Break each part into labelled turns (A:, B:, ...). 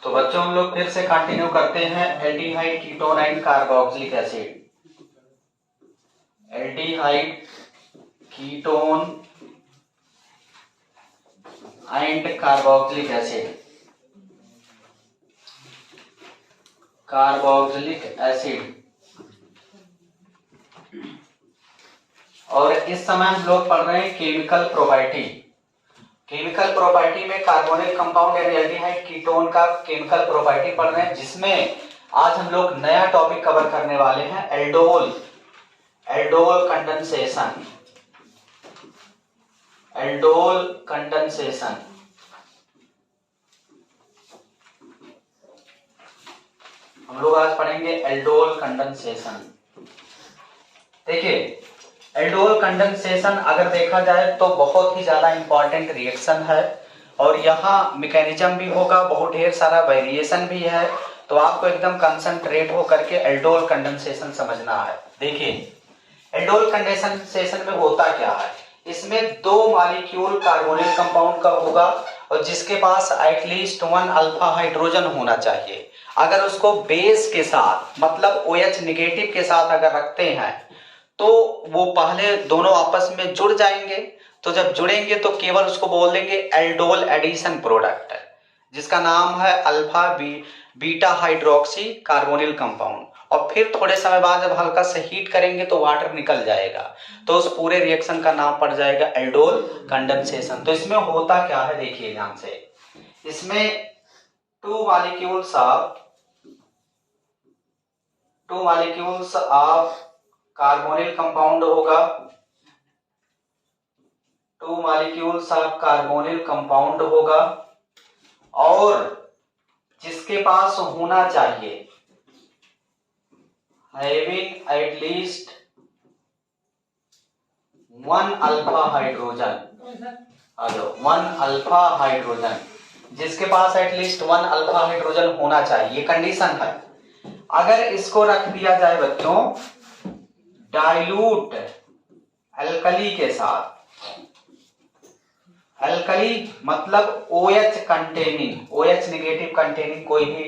A: तो बच्चों हम लोग फिर से कंटिन्यू करते हैं aldehyde ketone and carboxylic acid. Aldehyde ketone and carboxylic acid. Carboxylic acid. और इस समय हम लोग पढ़ रहे हैं केमिकल प्रॉपर्टी। केमिकल प्रॉपर्टी में कार्बोनिल कंपाउंड या एल्डिहाइड कीटोन का केमिकल प्रॉपर्टी पढ़ रहे हैं, जिसमें आज हम लोग नया टॉपिक कवर करने वाले हैं aldol. Aldol condensation. Aldol condensation. हम लोग आज पढ़ेंगे एल्डोल कंडेंसेशन। देखिए, एल्डोल कंडेंसेशन अगर देखा जाए तो बहुत ही ज्यादा इंपॉर्टेंट रिएक्शन है और यहाँ मैकेनिज्म भी होगा, बहुत ढेर सारा वेरिएशन भी है। तो आपको एकदम कंसंट्रेट होकर के एल्डोल कंडेंसेशन समझना है। देखिए, एल्डोल कंडेंसेशन में होता क्या है, इसमें दो मॉलिक्यूल कार्बोनिल कंपाउंड का होगा और जिसके पास एटलीस्ट 1 अल्फा हाइड्रोजन होना चाहिए। अगर उसको बेस के साथ मतलब OH नेगेटिव के साथ अगर रखते हैं तो वो पहले दोनों आपस में जुड़ जाएंगे। तो जब जुड़ेंगे तो केवल उसको बोल देंगे एल्डोल एडिशन प्रोडक्ट, जिसका नाम है alpha beta hydroxy carbonyl compound. और फिर थोड़े समय बाद जब हल्का से हीट करेंगे तो वाटर निकल जाएगा, तो उस पूरे रिएक्शन का नाम पड़ जाएगा एल्डोल कंडेंसेशन। तो इसमें होता क्या है, देखिए ध्यान से। इसमें two molecules of carbonyl compound होगा। Two molecules of carbonyl compound होगा और जिसके पास होना चाहिए having at least 1 alpha hydrogen. Hello, 1 alpha hydrogen, जिसके पास एटलीस्ट 1 अल्फा हाइड्रोजन होना चाहिए, ये कंडीशन है। अगर इसको रख दिया जाए बच्चों डाइल्यूट एल्कली के साथ, एल्कली मतलब OH containing, OH negative containing कोई भी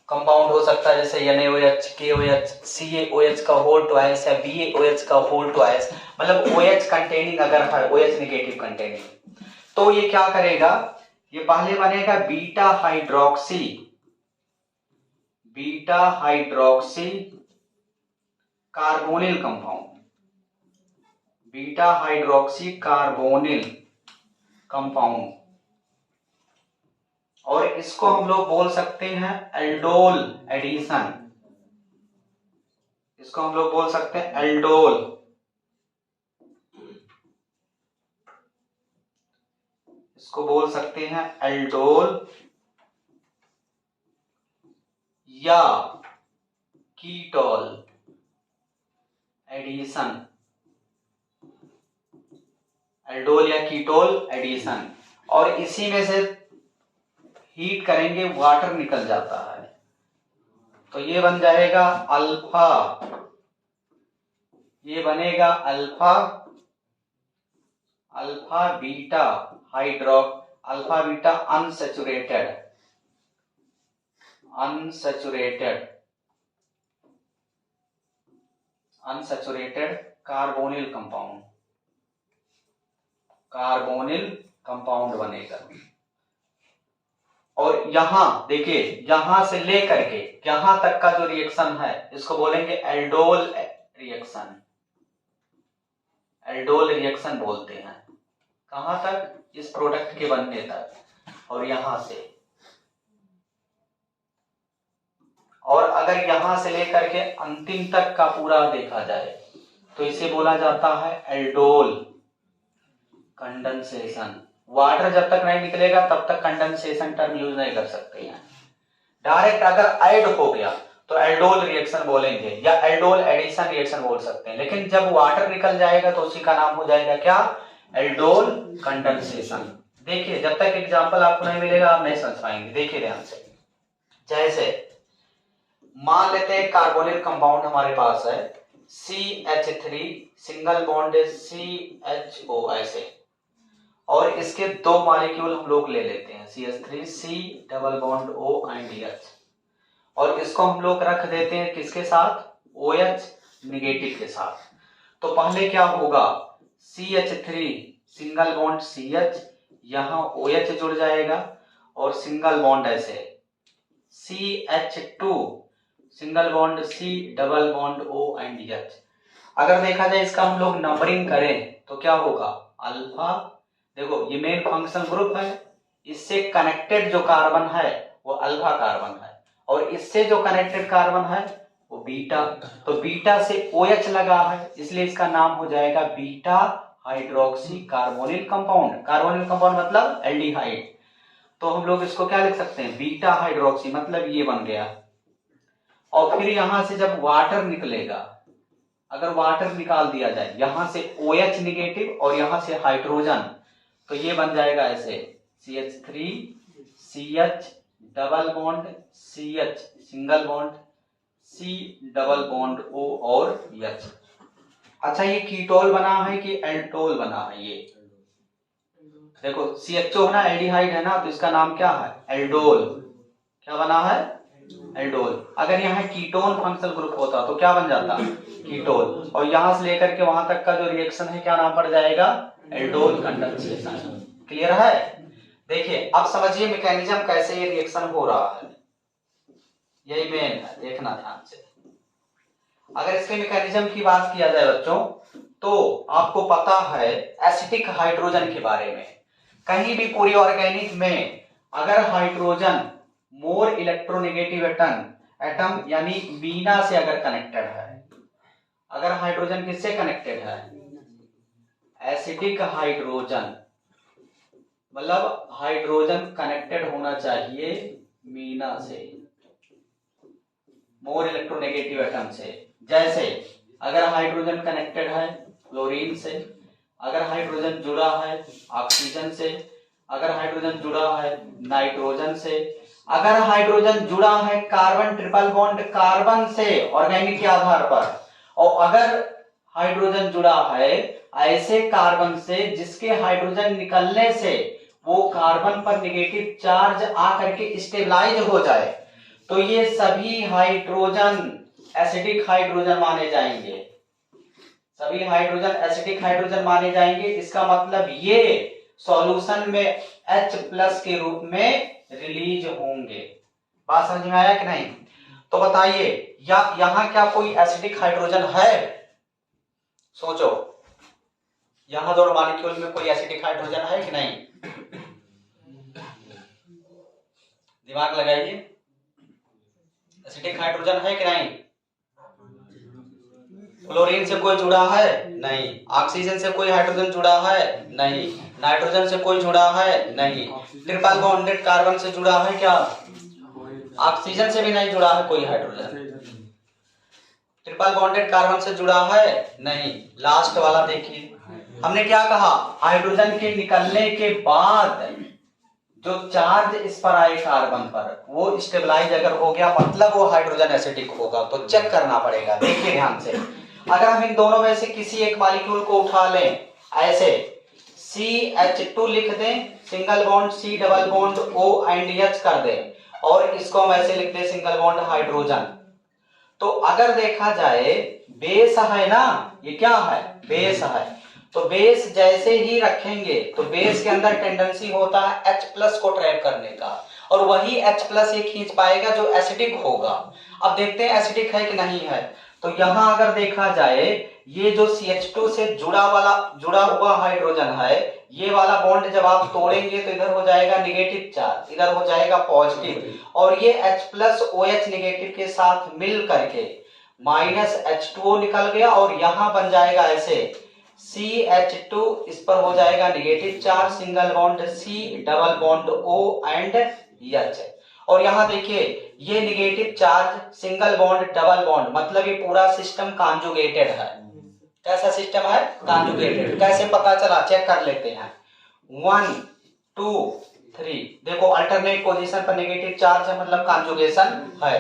A: कंपाउंड हो सकता है, जैसे NaOH, KOH, CaOH का होल ट्वाइस या BaOH का होल ट्वाइस, मतलब OH कंटेनिंग अगर है, OH नेगेटिव कंटेनिंग, तो ये क्या करेगा, ये पहले बनेगा beta hydroxy carbonyl compound. Beta hydroxy carbonyl compound, और इसको हम लोग बोल सकते हैं एल्डोल एडिशन। इसको हम लोग बोल सकते हैं एल्डोल। इसको बोल सकते हैं एल्डोल या कीटोल एडिशन। एल्डोल या कीटोल एडिशन, और इसी में से हीट करेंगे वाटर निकल जाता है, तो ये बन जाएगा अल्फा, ये बनेगा alpha beta alpha beta unsaturated carbonyl compound बनेगा। और यहां देखिए, यहां से लेकर के यहां तक का जो रिएक्शन है इसको बोलेंगे एल्डोल रिएक्शन। एल्डोल रिएक्शन बोलते हैं। कहां तक, इस प्रोडक्ट के बनने तक। और यहां से, और अगर यहां से लेकर के अंतिम तक का पूरा देखा जाए तो इसे बोला जाता है एल्डोल कंडेंसेशन। वाटर जब तक नहीं निकलेगा तब तक कंडेंसेशन टर्म यूज नहीं कर सकते हैं। डायरेक्ट अगर ऐड हो गया तो एल्डोल रिएक्शन बोलेंगे या एल्डोल एडिशन रिएक्शन बोल सकते हैं, लेकिन जब वाटर निकल जाएगा तो उसी का नाम हो जाएगा क्या, एल्डोल कंडेंसेशन। देखिए, जब तक एग्जांपल आपको नहीं मिलेगा आप नहीं समझ पाएंगे। देखिए ध्यान से, जैसे मान लेते हैं कार्बोनिल कंपाउंड हमारे पास है CH3 सिंगल बॉन्ड CHO ऐसे, और इसके दो मॉलिक्यूल हम लोग ले लेते हैं CH3C double bond O and H, और इसको हम लोग रख देते हैं किसके साथ, OH निगेटिव के साथ। तो पहले क्या होगा, CH3 सिंगल बॉन्ड CH, यहाँ OH जुड़ जाएगा और सिंगल बॉन्ड ऐसे CH2 single bond C double bond O and H। अगर देखा जाए इसका हम लोग नंबरिंग करें तो क्या होगा, अल्फा, देखो ये मेन फंक्शनल ग्रुप है, इससे कनेक्टेड जो कार्बन है वो अल्फा कार्बन है, और इससे जो कनेक्टेड कार्बन है वो बीटा। तो बीटा से OH लगा है, इसलिए इसका नाम हो जाएगा beta hydroxy carbonyl compound. Carbonyl compound मतलब एल्डिहाइड। तो हम लोग इसको क्या लिख सकते हैं, बीटा हाइड्रोक्सी, मतलब ये बन गया। और फिर यहां से जब वाटर निकलेगा, अगर वाटर निकाल दिया जाए यहां से OH निगेटिव और यहां से हाइड्रोजन, तो ये बन जाएगा ऐसे CH3 CH double bond CH single bond C double bond O और H। अच्छा ये कीटोल बना है कि एल्डोल बना है, ये देखो CHO है ना, एल्डिहाइड है ना, तो इसका नाम क्या है, एल्डोल। क्या बना है, एल्डोल। अगर यहाँ कीटोन फंक्शनल ग्रुप होता तो क्या बन जाता, कीटोल। और यहां से लेकर के वहां तक का जो रिएक्शन है क्या नाम पड़ जाएगा, एल्डोल कंडेंसेशन। क्लियर है। देखिए अब समझिए मैकेनिज्म कैसे ये रिएक्शन हो रहा है, यही मेन है, देखना ध्यान से। अगर इसके मैकेनिज्म की बात किया जाए बच्चों, तो आपको पता है एसिटिक हाइड्रोजन के बारे में, कहीं भी पूरी ऑर्गेनिक में अगर हाइड्रोजन मोर इलेक्ट्रोनेगेटिव एटम यानी मीना से अगर कनेक्टेड है, अगर हाइड्रोजन किससे कनेक्टेड है, एसिडिक हाइड्रोजन, मतलब हाइड्रोजन कनेक्टेड होना चाहिए मीना से, मोर इलेक्ट्रोनेगेटिव एटम से। जैसे अगर हाइड्रोजन कनेक्टेड है क्लोरीन से, अगर हाइड्रोजन जुड़ा है ऑक्सीजन से, अगर हाइड्रोजन जुड़ा है नाइट्रोजन से, अगर हाइड्रोजन जुड़ा है कार्बन ट्रिपल बॉन्ड कार्बन से ऑर्गेनिक के आधार पर, और अगर हाइड्रोजन जुड़ा है ऐसे कार्बन से जिसके हाइड्रोजन निकलने से वो कार्बन पर नेगेटिव चार्ज आकर के स्टेबलाइज हो जाए, तो ये सभी हाइड्रोजन एसिडिक हाइड्रोजन माने जाएंगे, सभी हाइड्रोजन एसिडिक हाइड्रोजन माने जाएंगे। इसका मतलब ये सॉल्यूशन में H+ के रूप में रिलीज होंगे। बात समझ में आया कि नहीं। तो बताइए यहां क्या कोई एसिडिक हाइड्रोजन है, सोचो यहां दो मॉलिक्यूल में कोई एसिडिक हाइड्रोजन है कि नहीं, दिमाग लगाइए, एसिडिक हाइड्रोजन है कि नहीं। क्लोरीन से कोई जुड़ा है नहीं, ऑक्सीजन से कोई हाइड्रोजन जुड़ा है नहीं, नाइट्रोजन से कोई जुड़ा है नहीं, ट्रिपल बॉन्डेड कार्बन से जुड़ा है क्या, ऑक्सीजन से भी नहीं जुड़ा है कोई हाइड्रोजन, ट्रिपल बॉन्डेड कार्बन से जुड़ा है नहीं। लास्ट वाला देखिए, हमने क्या कहा, हाइड्रोजन के निकलने के बाद जो चार्ज इस पर आए कार्बन पर वो स्टेबलाइज अगर हो गया मतलब वो हाइड्रोजन एसिडिक होगा। तो चेक करना पड़ेगा, देखिए ध्यान से। अगर हम इन दोनों में से किसी एक मॉलिक्यूल को उठा लें, ऐसे CH2 लिख दें, single bond C double bond O and H कर दें, और इसको हम ऐसे लिख दें सिंगल बॉन्ड हाइड्रोजन। तो अगर देखा जाए बेस है ना, ये क्या है, बेस है, तो बेस जैसे ही रखेंगे तो बेस के अंदर टेंडेंसी होता है H+ को ट्रैप करने का, और वही H+ ये खींच पाएगा जो एसिडिक होगा। अब देखते हैं एसिडिक है कि नहीं है। तो यहां अगर देखा जाए ये जो CH2 से जुड़ा हुआ हाइड्रोजन है, ये वाला बॉन्ड जब आप तोड़ेंगे तो इधर हो जाएगा नेगेटिव चार्ज, इधर हो जाएगा पॉजिटिव, और ये H+ OH नेगेटिव के साथ मिल करके -H2O निकल गया, और यहां बन जाएगा ऐसे CH2, इस पर हो जाएगा negative charge, single bond C double bond O and H। और यहां देखिए ये negative charge single bond double bond, मतलब ये पूरा सिस्टम कॉन्जुगेटेड है। कैसा सिस्टम है, कॉन्जुगेटेड। कैसे पता चला, चेक कर लेते हैं। 1 2 3, देखो अल्टरनेट पोजीशन पर नेगेटिव चार्ज है मतलब कॉन्जुगेशन है।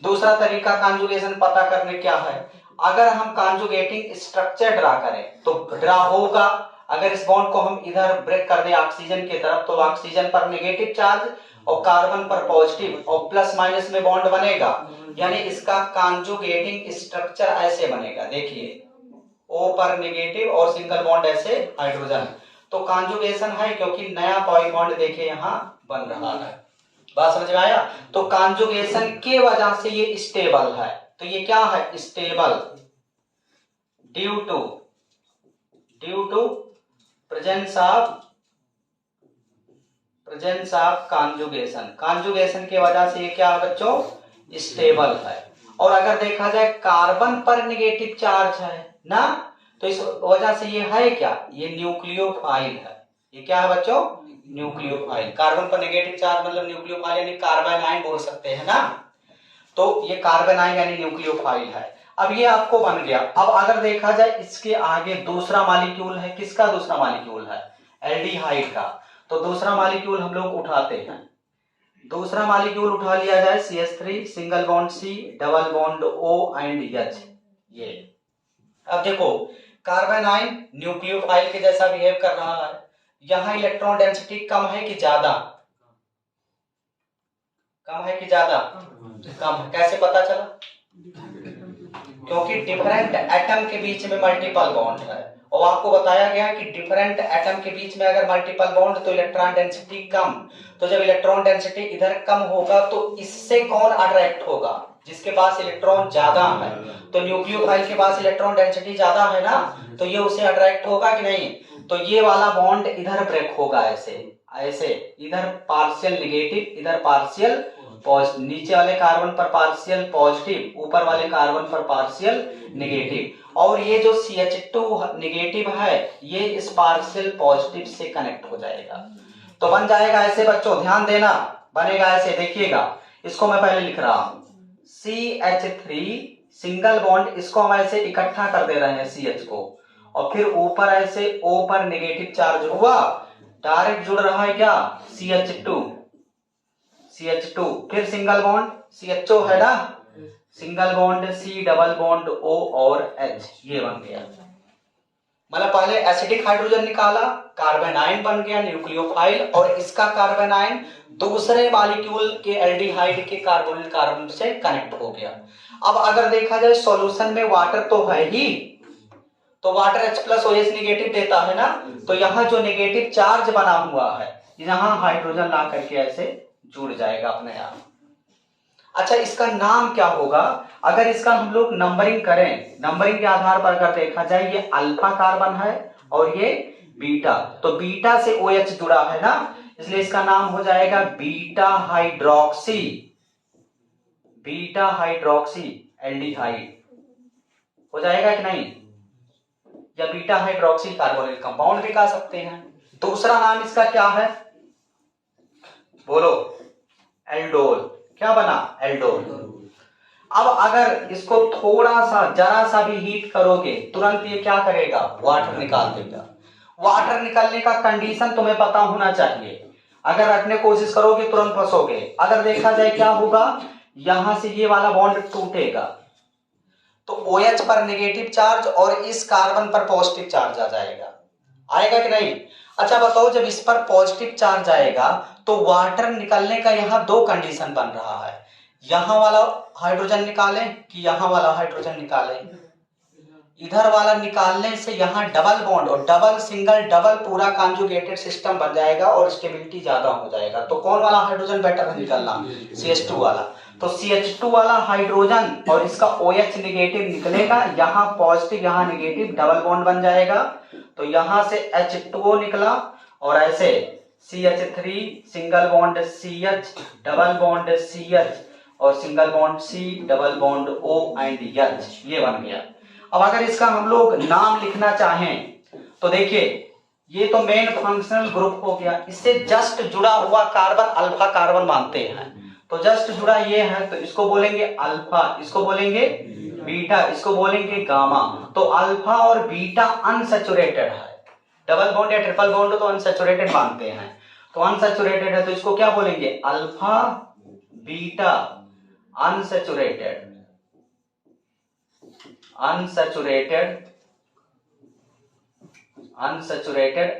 A: दूसरा तरीका कॉन्जुगेशन पता करने क्या है, अगर हम कॉन्जुगेटिंग स्ट्रक्चर ड्रा करें तो ड्रा होगा, अगर इस बॉन्ड को हम इधर ब्रेक कर दें ऑक्सीजन की तरफ, तो ऑक्सीजन पर नेगेटिव चार्ज और कार्बन पर पॉजिटिव, और प्लस माइनस में बॉन्ड बनेगा, यानी इसका कॉन्जुगेटिंग स्ट्रक्चर ऐसे बनेगा। देखिए O पर नेगेटिव और सिंगल बॉन्ड ऐसे हाइड्रोजन, तो कॉन्जुगेशन है क्योंकि नया पाई बॉन्ड देखिए यहाँ बन रहा है। बात समझ में आया? तो कॉन्जुगेशन के वजह से ये स्टेबल है। तो ये क्या है? Stable due to presence of conjugation. Conjugation के वजह से ये क्या है बच्चों? स्टेबल है। और अगर देखा जाए कार्बन पर नेगेटिव चार्ज है ना, तो इस वजह से ये है क्या? ये न्यूक्लियोफाइल है। ये क्या है बच्चों? न्यूक्लियोफाइल। कार्बन पर नेगेटिव चार्ज मतलब न्यूक्लियोफाइल यानी कार्बेनाइन बोल सकते हैं ना, तो ये कार्बेनाइन यानी न्यूक्लियोफाइल है। अब ये आपको बन गया। अब अगर देखा जाए इसके आगे दूसरा मॉलिक्यूल है, किसका दूसरा मॉलिक्यूल है? एल्डिहाइड का। तो दूसरा मॉलिक्यूल हम लोग उठाते हैं। दूसरा मॉलिक्यूल उठा लिया जाए CH3, single bond C, double bond O and H। ये अब देखो कार्बेनाइन न्यूक्लियोफाइल के जैसा बिहेव कर रहा है। यहां इलेक्ट्रॉन डेंसिटी कम है कि ज्यादा? कम है कि ज्यादा? कम है। कैसे पता चला? क्योंकि डिफरेंट एटम के बीच में मल्टीपल बॉन्ड है, और आपको बताया गया कि डिफरेंट एटम के बीच में अगर मल्टीपल बॉन्ड तो इलेक्ट्रॉन डेंसिटी कम। तो जब इलेक्ट्रॉन डेंसिटी इधर कम होगा तो इससे कौन अट्रैक्ट होगा? जिसके पास इलेक्ट्रॉन ज्यादा है। तो न्यूक्लियोफाइल के पास इलेक्ट्रॉन डेंसिटी ज्यादा है ना, तो ये उसे अट्रैक्ट होगा कि नहीं? तो ये वाला बॉन्ड इधर ब्रेक होगा ऐसे ऐसे, इधर पार्शियल नेगेटिव, इधर पार्शियल पॉजिटिव। नीचे वाले कार्बन पर पार्शियल पॉजिटिव, ऊपर वाले कार्बन पर पार्शियल नेगेटिव। और ये जो CH2 नेगेटिव है ये इस पार्शियल पॉजिटिव से कनेक्ट हो जाएगा। तो बन जाएगा ऐसे बच्चों, ध्यान देना, बनेगा ऐसे। देखिएगा इसको मैं पहले लिख रहा हूं CH3 सिंगल बॉन्ड, इसको हम ऐसे इकट्ठा कर दे रहे हैं CH को, और फिर ऊपर ऐसे O पर नेगेटिव चार्ज हुआ, डायरेक्ट जुड़ रहा है क्या? CH2, फिर सिंगल बॉन्ड CHO है ना, single bond C, double bond O और H, ये बन गया। मतलब पहले एसिडिक हाइड्रोजन निकाला, कार्बेनाइन बन गया न्यूक्लियोफाइल, और इसका कार्बेनाइन दूसरे मॉलिक्यूल के एल्डिहाइड के कार्बोनिल कार्बन से कनेक्ट हो गया। अब अगर देखा जाए सॉल्यूशन में वाटर तो है ही, तो वाटर H+OH नेगेटिव देता है ना, तो यहाँ जो नेगेटिव चार्ज बना हुआ है यहाँ हाइड्रोजन ला करके ऐसे जुड़ जाएगा अपने आप। अच्छा इसका नाम क्या होगा? अगर इसका हम लोग नंबरिंग करें, नंबरिंग के आधार पर अगर देखा जाए ये अल्फा कार्बन है और ये बीटा, तो बीटा से OH जुड़ा है ना, इसलिए इसका नाम हो जाएगा बीटा हाइड्रोक्सी एल्डिहाइड हो जाएगा कि नहीं? या बीटा हाइड्रोक्सी कार्बोनिल कंपाउंड भी कह सकते हैं। दूसरा नाम इसका क्या है? बोलो। एल्डोल। क्या बना? एल्डोल। अब अगर इसको थोड़ा सा जरा सा भी हीट करोगे तुरंत ये क्या करेगा? वाटर निकाल देगा। वाटर निकलने का कंडीशन तुम्हें पता होना चाहिए, अगर रखने की कोशिश करोगे तुरंत फंसोगे। अगर देखा जाए क्या होगा, यहां से ये वाला बॉन्ड टूटेगा तो OH पर नेगेटिव चार्ज और इस कार्बन पर पॉजिटिव चार्ज आ जाएगा। आएगा कि नहीं? अच्छा बताओ, जब इस पर पॉजिटिव चार्ज आएगा तो वाटर निकलने का यहाँ दो कंडीशन बन रहा है, यहाँ वाला हाइड्रोजन निकालें कि यहाँ वाला हाइड्रोजन निकालें। इधर वाला निकालने से यहाँ डबल बॉन्ड और डबल सिंगल डबल पूरा कॉन्जुगेटेड सिस्टम बन जाएगा और स्टेबिलिटी ज्यादा हो जाएगा। तो कौन वाला हाइड्रोजन बेटर है निकलना? CH2 वाला। तो CH2 वाला हाइड्रोजन और इसका OH नेगेटिव निकलेगा, यहाँ पॉजिटिव यहाँ नेगेटिव डबल बॉन्ड बन जाएगा, तो यहाँ से H2O निकला और ऐसे CH3 single bond CH double bond CH और single bond C double bond O and H, ये बन गया। अब अगर इसका हम लोग नाम लिखना चाहें तो देखिए ये तो मेन फंक्शनल ग्रुप हो गया, इससे जस्ट जुड़ा हुआ कार्बन अल्फा कार्बन मानते हैं, तो जस्ट जुड़ा ये है तो इसको बोलेंगे अल्फा, इसको बोलेंगे बीटा, इसको बोलेंगे गामा। तो अल्फा और बीटा अनसैचुरेटेड है, डबल बॉन्ड या ट्रिपल बॉन्ड तो अनसैचुरेटेड मानते हैं, तो अनसैचुरेटेड है तो इसको क्या बोलेंगे? Alpha beta unsaturated, unsaturated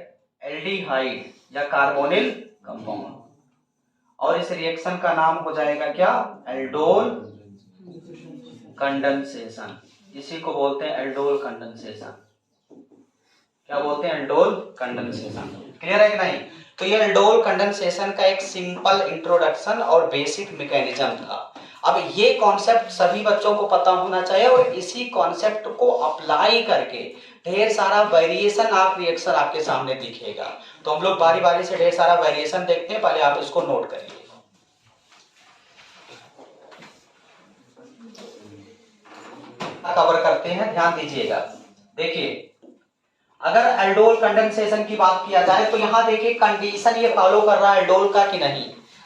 A: aldehyde या कार्बोनिल कंपाउंड, और इस रिएक्शन का नाम हो जाएगा क्या, एल्डोल कंडेंसेशन। इसी को बोलते हैं एल्डोल कंडेंसेशन। क्या बोलते हैं, एल्डोल कंडेंसेशन। क्लियर है कि नहीं? तो ये एल्डोल कंडेंसेशन का एक सिंपल इंट्रोडक्शन और बेसिक मैकेनिज्म था। अब ये कॉन्सेप्ट सभी बच्चों को पता होना चाहिए, और इसी कॉन्सेप्ट को अप्लाई करके ढेर सारा वेरिएशन आप रिएक्शन आपके सामने दिखेगा। तो हम लोग बारी बारी से ढेर सारा वेरिएशन देखते हैं, पहले आप इसको नोट करिए। कवर करते हैं, ध्यान दीजिएगा। देखिए, अगर एल्डोल कंडेंसेशन की बात किया जाए तो यहां देखिए कंडीशन ये फॉलो कर रहा है एल्डोल का कि नहीं।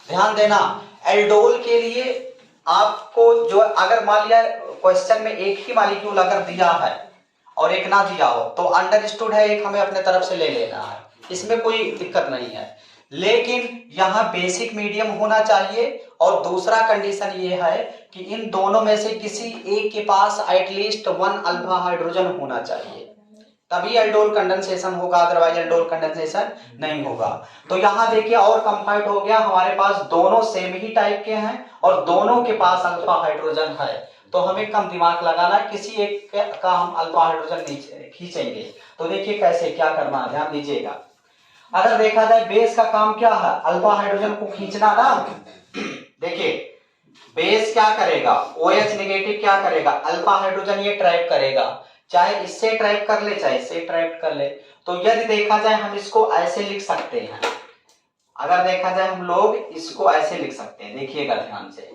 A: ध्यान देना, एल्डोल के लिए आपको जो, अगर मान लिया क्वेश्चन में एक ही मॉलिक्यूल अगर दिया है और एक ना दिया हो तो अंडरस्टूड है, एक हमें अपने तरफ से ले लेना है, इसमें कोई दिक्कत नहीं है। लेकिन यहाँ बेसिक मीडियम होना चाहिए, और दूसरा कंडीशन ये है कि इन दोनों में से किसी एक के पास एटलीस्ट 1 अल्फा हाइड्रोजन होना चाहिए, तभी एल्डोल कंडेंसेशन होगा, अदरवाइज एल्डोल कंडेंसेशन नहीं होगा। तो यहाँ देखिए और कंफर्ट हो गया, हमारे पास दोनों सेम ही टाइप के हैं और दोनों के पास अल्फा हाइड्रोजन है, तो हमें कम दिमाग लगाना, किसी एक का हम अल्फा हाइड्रोजन नीचे खींचेंगे। तो देखिए कैसे क्या करना है, ध्यान दीजिएगा। अगर देखा जाए बेस का काम क्या है, अल्फा हाइड्रोजन को खींचना ना। देखिए बेस क्या करेगा, OH नेगेटिव क्या करेगा, अल्फा हाइड्रोजन ये ट्रैप करेगा, चाहे इससे ट्रैप कर ले चाहे इससे ट्रैप कर ले। तो यदि देखा जाए हम इसको ऐसे लिख सकते हैं, अगर देखा जाए हम लोग इसको ऐसे लिख सकते हैं, देखिएगा ध्यान से।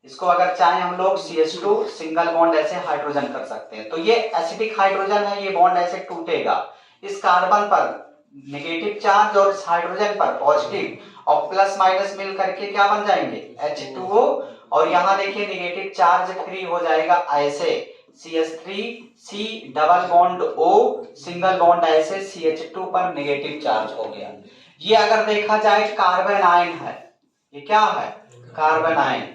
A: इसको अगर चाहे हम लोग CH2 सिंगल बॉन्ड ऐसे हाइड्रोजन कर सकते हैं। तो ये एसिडिक हाइड्रोजन है, ये बॉन्ड ऐसे टूटेगा, इस कार्बन पर नेगेटिव चार्ज और इस हाइड्रोजन पर पॉजिटिव, और प्लस माइनस मिल करके क्या बन जाएंगे, H2O, और यहाँ देखिए नेगेटिव चार्ज फ्री हो जाएगा ऐसे, CH3C double bond O single bond ऐसे CH2 पर नेगेटिव चार्ज हो गया। ये अगर देखा जाए कार्बन आयन है, ये क्या है, कार्बन आयन,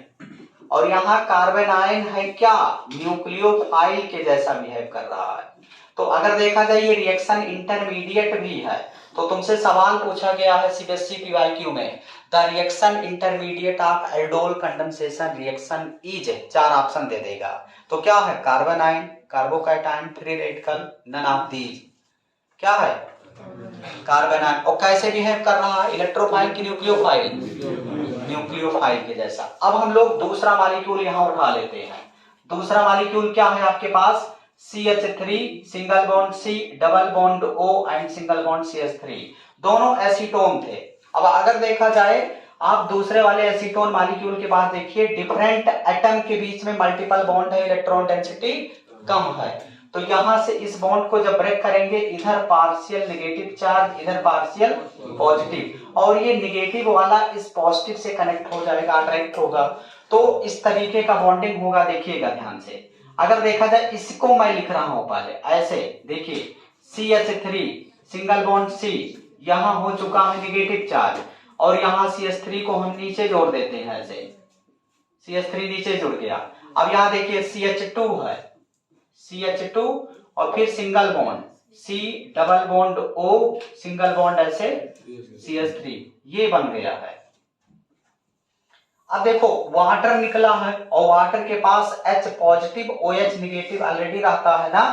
A: और यहाँ कार्बन आयन है क्या, न्यूक्लियोफाइल के जैसा बिहेव कर रहा है। तो अगर देखा जाए ये रिएक्शन इंटरमीडिएट भी है, तो तुमसे सवाल पूछा गया है CBSE PYQ में, the reaction intermediate of aldol condensation reaction is, 4 option दे देगा। तो क्या है, carbanion, carbocation, free radical, none of these. क्या है, कार्बन आयन, और कैसे बिहेव कर रहा है, इलेक्ट्रोफाइल की न्यूक्लियोफाइल, न्यूक्लियोफाइल के जैसा। अब हम लोग दूसरा मॉलिक्यूल यहाँ उठा लेते हैं। दूसरा मॉलिक्यूल क्या है आपके पास, CH3 single bond C double bond O and single bond CH3, दोनों एसीटोन थे। अब अगर देखा जाए आप दूसरे वाले एसीटोन मॉलिक्यूल के पास देखिए डिफरेंट एटम के बीच में मल्टीपल बॉन्ड है, इलेक्ट्रॉन डेंसिटी कम है। तो यहां से इस बॉन्ड को जब ब्रेक करेंगे, इधर पार्शियल नेगेटिव चार्ज, इधर पार्शियल पॉजिटिव, और ये नेगेटिव वाला इस पॉजिटिव से कनेक्ट हो जाएगा, अट्रैक्ट होगा। तो इस तरीके का बॉन्डिंग होगा, देखिएगा ध्यान से। अगर देखा जाए इसको मैं लिख रहा हूं पहले ऐसे, देखिए CH3 सिंगल बॉन्ड C, यहां हो चुका है नेगेटिव चार्ज, और यहां CH3 को हम नीचे जोड़ देते हैं ऐसे, CH3 नीचे जुड़ गया। अब यहां देखिए CH2 है, CH2 और फिर single bond C double bond O single bond ऐसे CH3, ये बन गया है। अब देखो वाटर निकला है, और वाटर के पास H positive OH negative already रहता है ना,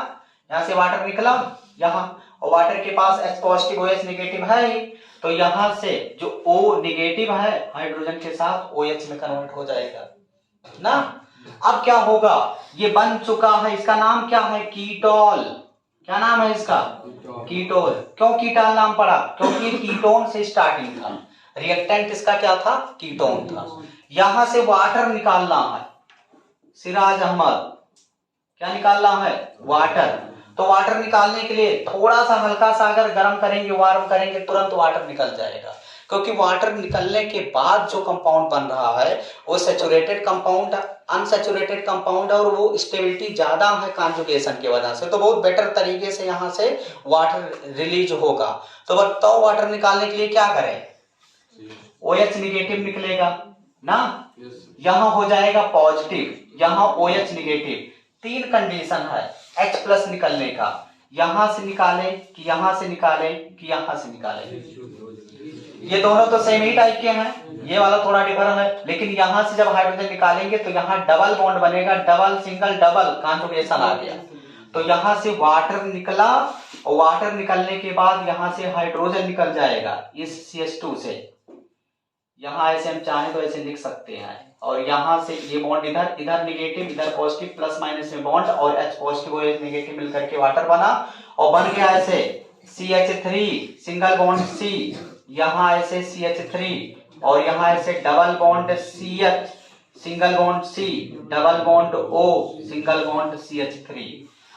A: यहां से वाटर निकला यहां, और वाटर के पास H पॉजिटिव OH नेगेटिव है ही, तो यहां से जो O नेगेटिव है हाइड्रोजन के साथ OH में कन्वर्ट हो जाएगा ना। अब क्या होगा, ये बन चुका है, इसका नाम क्या है, कीटोल। क्या नाम है इसका, कीटोल। क्यों कीटोल नाम पड़ा, क्योंकि कीटोन से स्टार्टिंग था, रिएक्टेंट इसका क्या था, कीटोन था। यहां से वाटर निकालना है, सिराज अहमद क्या निकालना है, वाटर। तो वाटर निकालने के लिए थोड़ा सा हल्का सा अगर गर्म करेंगे, वार्म करेंगे, तुरंत वाटर निकल जाएगा, क्योंकि वाटर निकलने के बाद जो कंपाउंड बन रहा है वो सैचुरेटेड कंपाउंड, अनसैचुरेटेड कंपाउंड, और वो स्टेबिलिटी ज्यादा है कॉन्जुगेशन की वजह से, तो बहुत बेटर तरीके से यहां से वाटर रिलीज होगा। तो बताओ वाटर निकालने के लिए क्या करें, OH नेगेटिव निकलेगा ना, यहां हो जाएगा पॉजिटिव, यहां OH नेगेटिव। 3 कंडीशन है H प्लस निकलने का, यहां से निकाले कि यहां से निकाले कि यहां से निकाले, ये दोनों तो सेम ही टाइप के हैं, ये वाला थोड़ा डिफरेंट है, लेकिन यहां से जब हाइड्रोजन निकालेंगे तो यहाँ डबल बॉन्ड बनेगा, डबल सिंगल डबल कॉन्जुगेशन आ गया। तो यहां से वाटर निकला और वाटर निकलने के बाद यहां से हाइड्रोजन निकल जाएगा इस CH2 से। यहां ऐसे हम चाहें तो ऐसे लिख सकते हैं, और यहां से ये बॉन्ड इधर, इधर निगेटिव इधर पॉजिटिव, प्लस माइनस में बॉन्ड और H पॉजिटिव और H नेगेटिव मिलकर के वाटर बना और बन गया ऐसे CH3 सिंगल बॉन्ड C, यहां ऐसे CH3 और यहां ऐसे double bond CH single bond C, double bond O single bond CH3।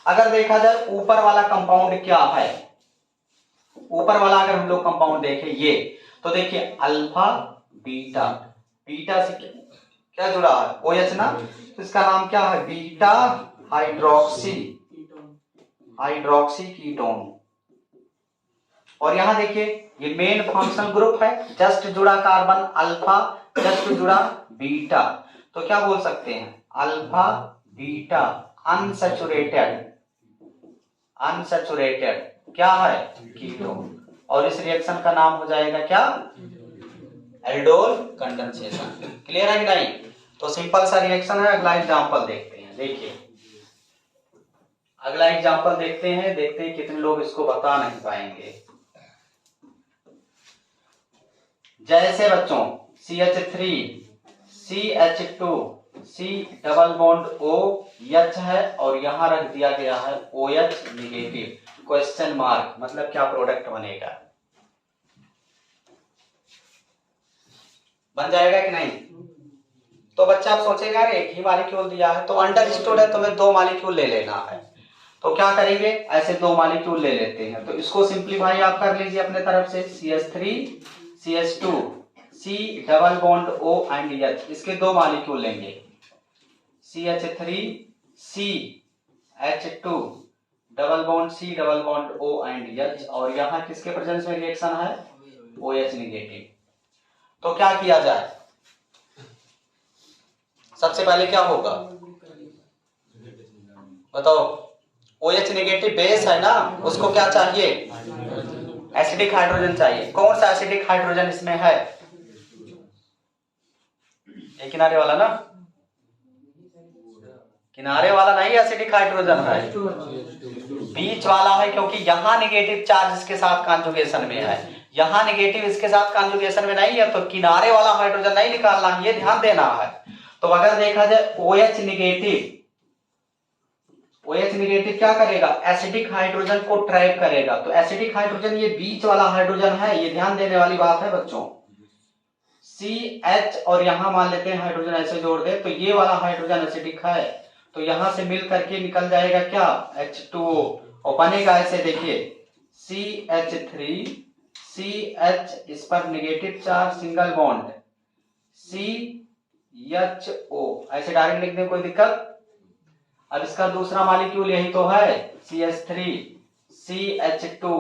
A: अगर देखा जाए ऊपर वाला कंपाउंड क्या है, ऊपर वाला अगर हम लोग कंपाउंड देखें ये, तो देखिए अल्फा बीटा, बीटा से क्या जुड़ा है OH ना, तो इसका नाम क्या है बीटा हाइड्रोक्सी, हाइड्रोक्सी कीटोन। और यहां देखिए ये मेन फंक्शनल ग्रुप है, जस्ट जुड़ा कार्बन अल्फा, जस्ट जुड़ा बीटा, तो क्या बोल सकते हैं अल्फा बीटा अनसैचुरेटेड, अनसैचुरेटेड क्या है कीटोन, और इस रिएक्शन का नाम हो जाएगा क्या एल्डोल कंडेंसेशन। क्लियर है कि नहीं? तो सिंपल सा रिएक्शन है। अगला एग्जांपल देखते हैं, देखिए अगला एग्जांपल देखते हैं कितने लोग इसको बता नहीं पाएंगे। जैसे बच्चों CH3 CH2 C double bond OH है और यहां रख दिया गया है OH निगेटिव, क्वेश्चन मार्क, मतलब क्या प्रोडक्ट बनेगा, बन जाएगा कि नहीं? तो बच्चा आप सोचेगा अरे एक ही मॉलिक्यूल दिया है, तो अंडरस्टूड है तुम्हें दो मॉलिक्यूल ले लेना है, तो क्या करेंगे ऐसे दो मॉलिक्यूल ले लेते हैं। तो इसको सिंप्लीफाई आप कर लीजिए अपने तरफ से, CH3 CH2 C double bond O and H, इसके दो मॉलिक्यूल लेंगे CH3 CH2 double bond C double bond O and H, और यहाँ किसके प्रेजेंस में रिएक्शन है OH निगेटिव। तो क्या किया जाए, सबसे पहले क्या होगा बताओ, OH निगेटिव बेस है ना, उसको क्या चाहिए एसिडिक हाइड्रोजन चाहिए। कौन सा एसिडिक हाइड्रोजन इसमें है, एक किनारे वाला ना, किनारे वाला नहीं एसिडिक हाइड्रोजन है, बीच वाला है, क्योंकि यहाँ निगेटिव चार्ज इसके साथ कॉन्जुगेशन में है, यहाँ निगेटिव इसके साथ कॉन्जुगेशन में नहीं है, तो किनारे वाला हाइड्रोजन नहीं निकालना है, ये ध्यान देना है। तो अगर देखा जाए OH निगेटिव क्या करेगा एसिडिक हाइड्रोजन को ट्रैप करेगा, तो एसिडिक हाइड्रोजन ये बीच वाला हाइड्रोजन है, ये ध्यान देने वाली बात है बच्चों। CH और यहां मान लेते हैं हाइड्रोजन ऐसे जोड़ दे, तो ये वाला हाइड्रोजन एसिडिक है, तो यहां से मिल करके निकल जाएगा क्या H2O, और बनेगा ऐसे देखिए CH3 CH, इस पर negative charge single bond CHO, ऐसे डायरेक्ट लिख दें कोई दिक्कत। अब इसका दूसरा मॉलिक्यूल यही तो है CH3 CH2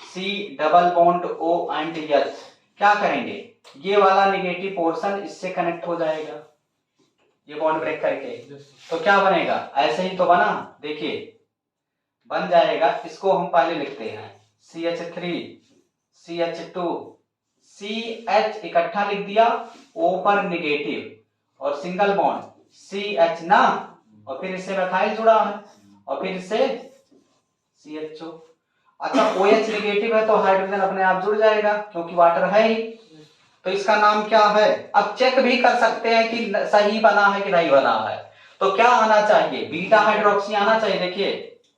A: C double bond O and H, क्या करेंगे ये वाला नेगेटिव पोर्शन इससे कनेक्ट हो जाएगा ये बॉन्ड ब्रेक करके, तो क्या बनेगा ऐसे ही तो बना, देखिए बन जाएगा। इसको हम पहले लिखते हैं CH3 CH2 CH इकट्ठा लिख दिया, O पर नेगेटिव और सिंगल बॉन्ड CH ना, और फिर इससे मिथाइल जुड़ा है और फिर इससे CHO। अच्छा OH नेगेटिव है तो हाइड्रोजन अपने आप जुड़ जाएगा क्योंकि वाटर है ही, तो इसका नाम क्या है। अब चेक भी कर सकते हैं कि सही बना है कि नहीं बना है, तो क्या आना चाहिए बीटा हाइड्रोक्सी आना चाहिए। देखिए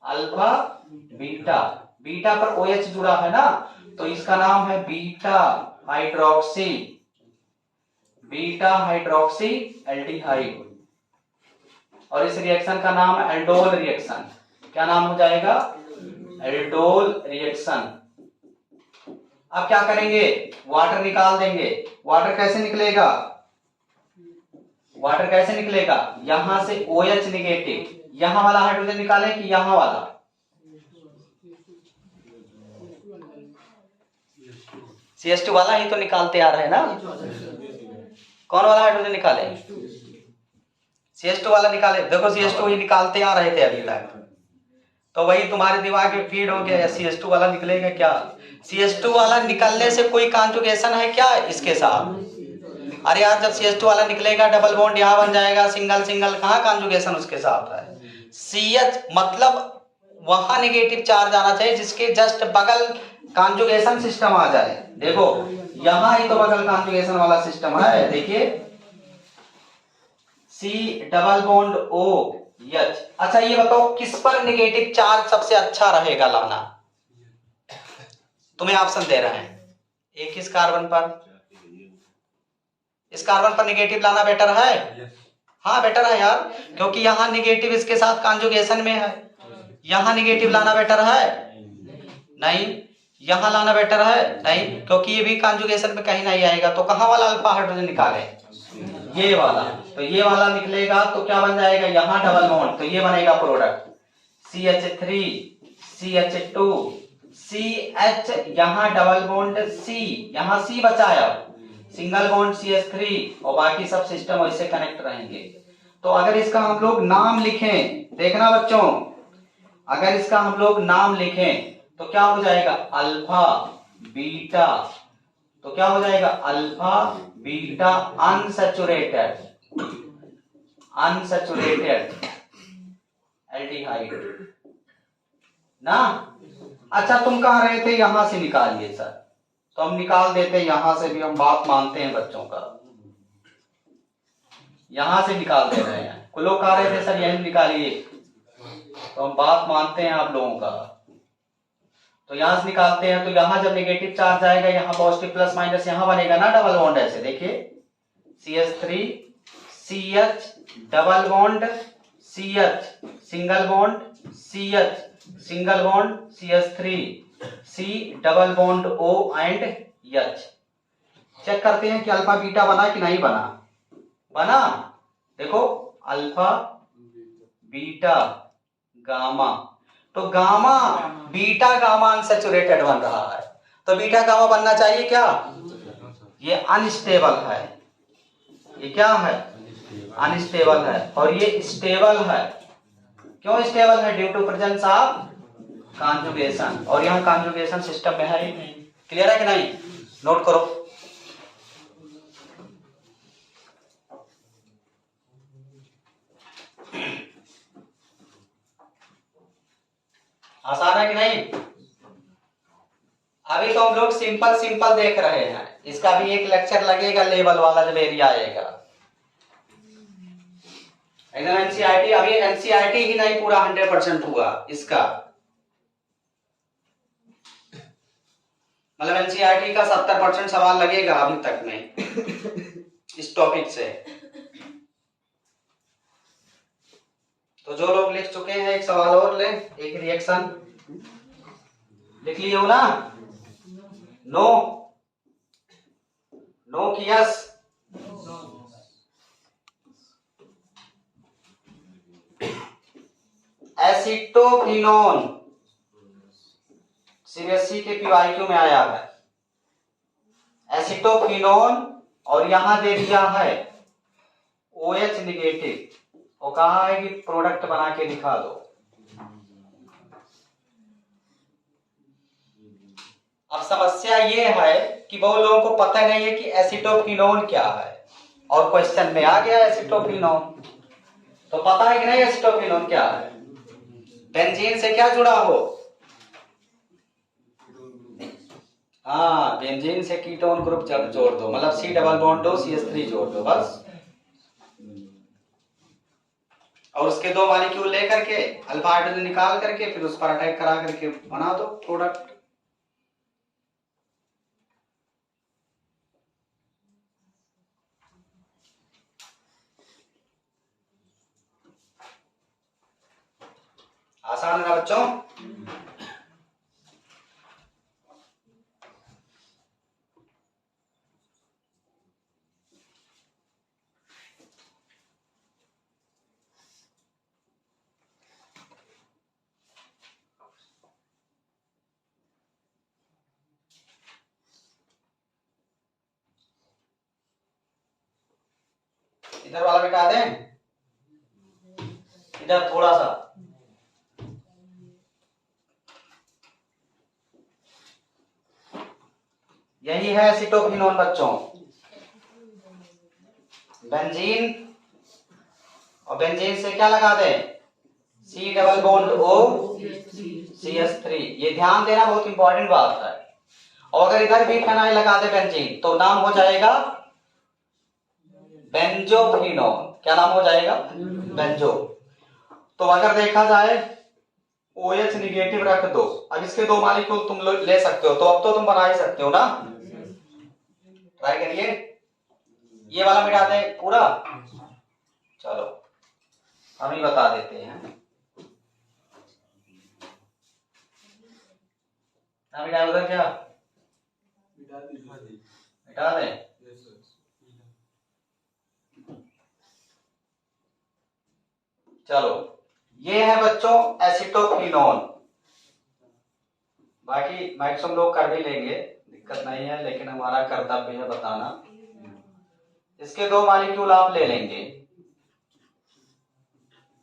A: अल्फा बीटा, बीटा पर OH जुड़ा है ना, तो इसका नाम है beta hydroxy, beta hydroxy aldehyde, और इस रिएक्शन का नाम है एल्डोल रिएक्शन। क्या नाम हो जाएगा एल्डोल रिएक्शन। अब क्या करेंगे वाटर निकाल देंगे, वाटर कैसे निकलेगा, वाटर कैसे निकलेगा यहां से OH नेगेटिव, यहां वाला हाइड्रोजन निकालें कि यहां वाला, CH2 वाला ही तो निकालते आ रहे हैं ना, कौन वाला हाइड्रोजन निकाले CH2 वाला निकाले, देखो CH2 ही निकालते आ रहे थे अभी तक, तो वही तुम्हारे दिमाग में फीड हो गया, CH2 वाला निकलेगा क्या? CH2 वाला निकलने से कोई कॉन्जुगेशन है क्या इसके साथ? अरे यार जब CH2 वाला निकलेगा डबल बॉन्ड यहाँ बन जाएगा, सिंगल सिंगल, कहाँ कॉन्जुगेशन उसके साथ है? CH मतलब वहां निगेटिव चार्ज आना चाहिए जिसके जस्ट बगल कॉन्जुगेशन सिस्टम आ जाए। देखो यहां ही तो बगल कॉन्जुगेशन वाला सिस्टम है, देखिए C डबल बॉन्ड OH। अच्छा ये बताओ किस पर निगेटिव चार्ज सबसे अच्छा रहेगा लाना? तुम्हें ऑप्शन दे रहे हैं, एक इस कार्बन पर, इस कार्बन पर निगेटिव लाना बेटर है। हाँ बेटर है यार, क्योंकि यहाँ निगेटिव इसके साथ कॉन्जुगेशन में है। यहाँ निगेटिव लाना बेटर है नहीं, यहाँ लाना बेटर है नहीं, क्योंकि ये भी कॉन्जुगेशन में कहीं नहीं आएगा। तो कहाँ वाला अल्फा हाइड्रोजन निकाले? ये वाला। तो ये वाला निकलेगा तो क्या बन जाएगा? यहाँ डबल बॉन्ड, तो ये बनेगा प्रोडक्ट CH3 CH2 CH, यहाँ डबल बॉन्ड C, यहाँ C बचाया, सिंगल बॉन्ड CH3 और बाकी सब सिस्टम वैसे कनेक्ट रहेंगे। तो अगर इसका हम लोग नाम लिखें, देखना बच्चों, अगर इसका हम लोग नाम लिखें तो क्या हो जाएगा? Alpha beta. तो क्या हो जाएगा? Alpha beta unsaturated, unsaturated aldehyde ना। अच्छा तुम कह रहे थे यहां से निकालिए सर, तो हम निकाल देते, यहां से भी हम बात मानते हैं बच्चों का, यहां से निकाल दे रहे हैं। कुछ लोग कह रहे थे सर यही निकालिए, तो हम बात मानते हैं आप लोगों का। तो यहां से निकालते हैं, तो यहां जब नेगेटिव चार्ज आएगा, यहाँ पॉजिटिव प्लस माइनस यहाँ बनेगा ना डबल बॉन्ड, ऐसे देखिए CH3 CH double bond CH single bond CH single bond CH3 C double bond O and H। Check करते हैं कि अल्फा बीटा बना कि नहीं बना। बना, देखो अल्फा बीटा गामा, तो गामा बीटा गामा अनसैचुरेटेड बन रहा है, तो बीटा गामा बनना चाहिए क्या? ये अनस्टेबल है, ये क्या है? अनस्टेबल है। और ये स्टेबल है, क्यों स्टेबल है? Due to presence of conjugation, और यहाँ कॉन्जुगेशन सिस्टम में है ही नहीं। क्लियर है कि नहीं? नोट करो। आसान है कि नहीं? अभी तो हम लोग सिंपल सिंपल देख रहे हैं, इसका भी एक लेक्चर लगेगा लेवल वाला जब एरिया आएगा। एकदम एनसीईआरटी, अभी एनसीईआरटी ही नहीं पूरा 100% हुआ इसका, मतलब एनसीईआरटी का 70% सवाल लगेगा अभी तक में इस टॉपिक से। तो जो लोग लिख चुके हैं एक सवाल और ले, एक रिएक्शन लिख लिए हो ना? नो, नो की यस? एसिटोक्विनोन सीबीएसई के पीवाईक्यू में आया है, एसिटोक्विनोन, और यहां दे दिया है OH निगेटिव, वो कहा है कि प्रोडक्ट बना के दिखा दो। अब समस्या ये है कि बहुत लोगों को पता नहीं है कि एसिटोक्विनोन क्या है, और क्वेश्चन में आ गया एसिटोक्विनोन, तो पता है कि नहीं एसिटोक्विनोन क्या है? बेंजीन से क्या जुड़ा हो? हाँ, बेंजीन से कीटोन ग्रुप जोड़ दो, मतलब C डबल बॉन्ड दो CH3 जोड़ दो बस, और उसके दो मॉलिक्यूल लेकर के अल्फा हाइड्रोजन निकाल करके फिर उस पर अटैक करा करके बना दो प्रोडक्ट। आसान है ना बच्चों? इधर वाला मिटा दें, इधर थोड़ा सा यही है एसिटोफिनोन बच्चों। बेंजीन, और बेंजीन से क्या लगा दे, C double bond O CH3। ये ध्यान देना, बहुत इंपॉर्टेंट बात है। और अगर इधर भी फेनाइल लगा दे बेंजीन तो नाम हो जाएगा बेंजोफिनोन। क्या नाम हो जाएगा, बेंजो। तो अगर देखा जाए OH निगेटिव रख दो, अब इसके दो मॉलिक्यूल तुम ले सकते हो, तो अब तो तुम बना ही सकते हो ना, ट्राई करिए। ये वाला मिटा दे पूरा, चलो हम ही बता देते हैं। ना मिटा उधर क्या मिटा दे। चलो ये है बच्चों एसिटोफिनोन। बाकी मैक्सिमम लोग कर भी लेंगे, दिक्कत नहीं है, लेकिन हमारा कर्तव्य है बताना। इसके दो मॉलिक्यूल आप ले लेंगे,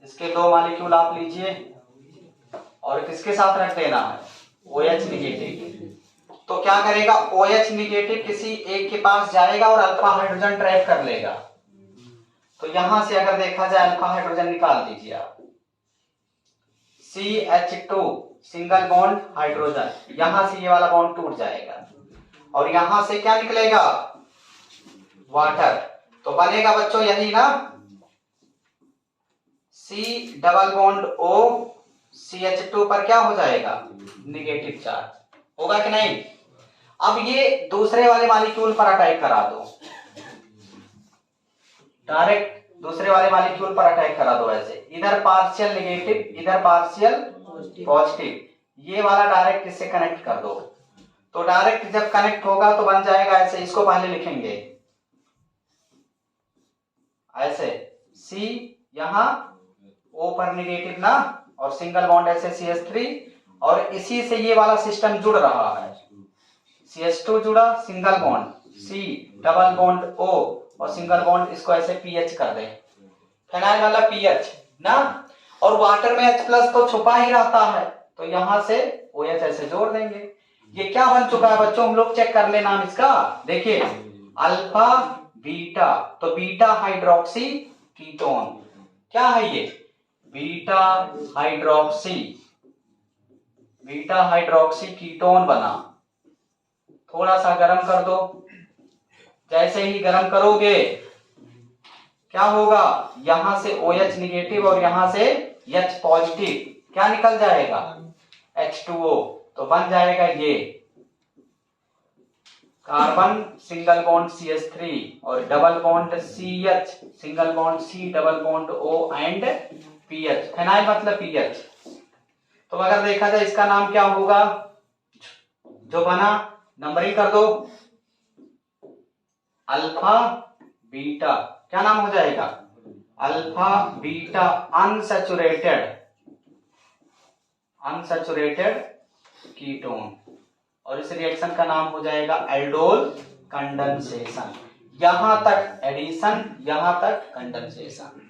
A: इसके दो मॉलिक्यूल आप लीजिए और किसके साथ रख देना है, OH निगेटिव। तो क्या करेगा, OH निगेटिव किसी एक के पास जाएगा और अल्फा हाइड्रोजन ट्रैप कर लेगा। तो यहां से अगर देखा जाए अल्फा हाइड्रोजन निकाल दीजिए आप, CH2 सिंगल बॉन्ड हाइड्रोजन, यहां से ये वाला बॉन्ड टूट जाएगा और यहां से क्या निकलेगा, वाटर। तो बनेगा बच्चों यही ना, C double bond O CH2 पर क्या हो जाएगा, निगेटिव चार्ज होगा कि नहीं। अब ये दूसरे वाले मॉलिक्यूल पर अटैक करा दो, डायरेक्ट दूसरे वाले मॉलिक्यूल पर अटैक करा दो। ऐसे इधर पार्शियल नेगेटिव, इधर पार्शियल पॉजिटिव, ये वाला डायरेक्ट इससे कनेक्ट कर दो। तो डायरेक्ट जब कनेक्ट होगा तो बन जाएगा ऐसे, इसको पहले लिखेंगे ऐसे, C यहां O पर नेगेटिव ना, और सिंगल बॉन्ड ऐसे CH3, और इसी से ये वाला सिस्टम जुड़ रहा है, CH2 जुड़ा, single bond C double bond O और सिंगल बॉन्ड, इसको ऐसे PH कर दे, फेनाइल वाला PH ना, और वाटर में H+ तो छुपा ही रहता है, तो यहां से OH ऐसे जोड़ देंगे। ये क्या बन चुका है बच्चों, हम लोग चेक कर ले नाम इसका, देखिए अल्फा बीटा, तो बीटा हाइड्रोक्सी कीटोन। क्या है ये, beta hydroxy, beta hydroxy ketone बना। थोड़ा सा गर्म कर दो, जैसे ही गर्म करोगे क्या होगा, यहां से OH निगेटिव और यहां से H पॉजिटिव, क्या निकल जाएगा, H2O। तो बन जाएगा ये कार्बन सिंगल बॉन्ड CH3 और double bond CH single bond C double bond O and PH, phenyl मतलब PH। तो अगर देखा जाए इसका नाम क्या होगा, जो बना नंबरिंग कर दो, अल्फा बीटा, क्या नाम हो जाएगा, alpha beta unsaturated, unsaturated ketone, और इस रिएक्शन का नाम हो जाएगा एल्डोल कंडेंसेशन। यहां तक एडिशन, यहां तक कंडेंसेशन,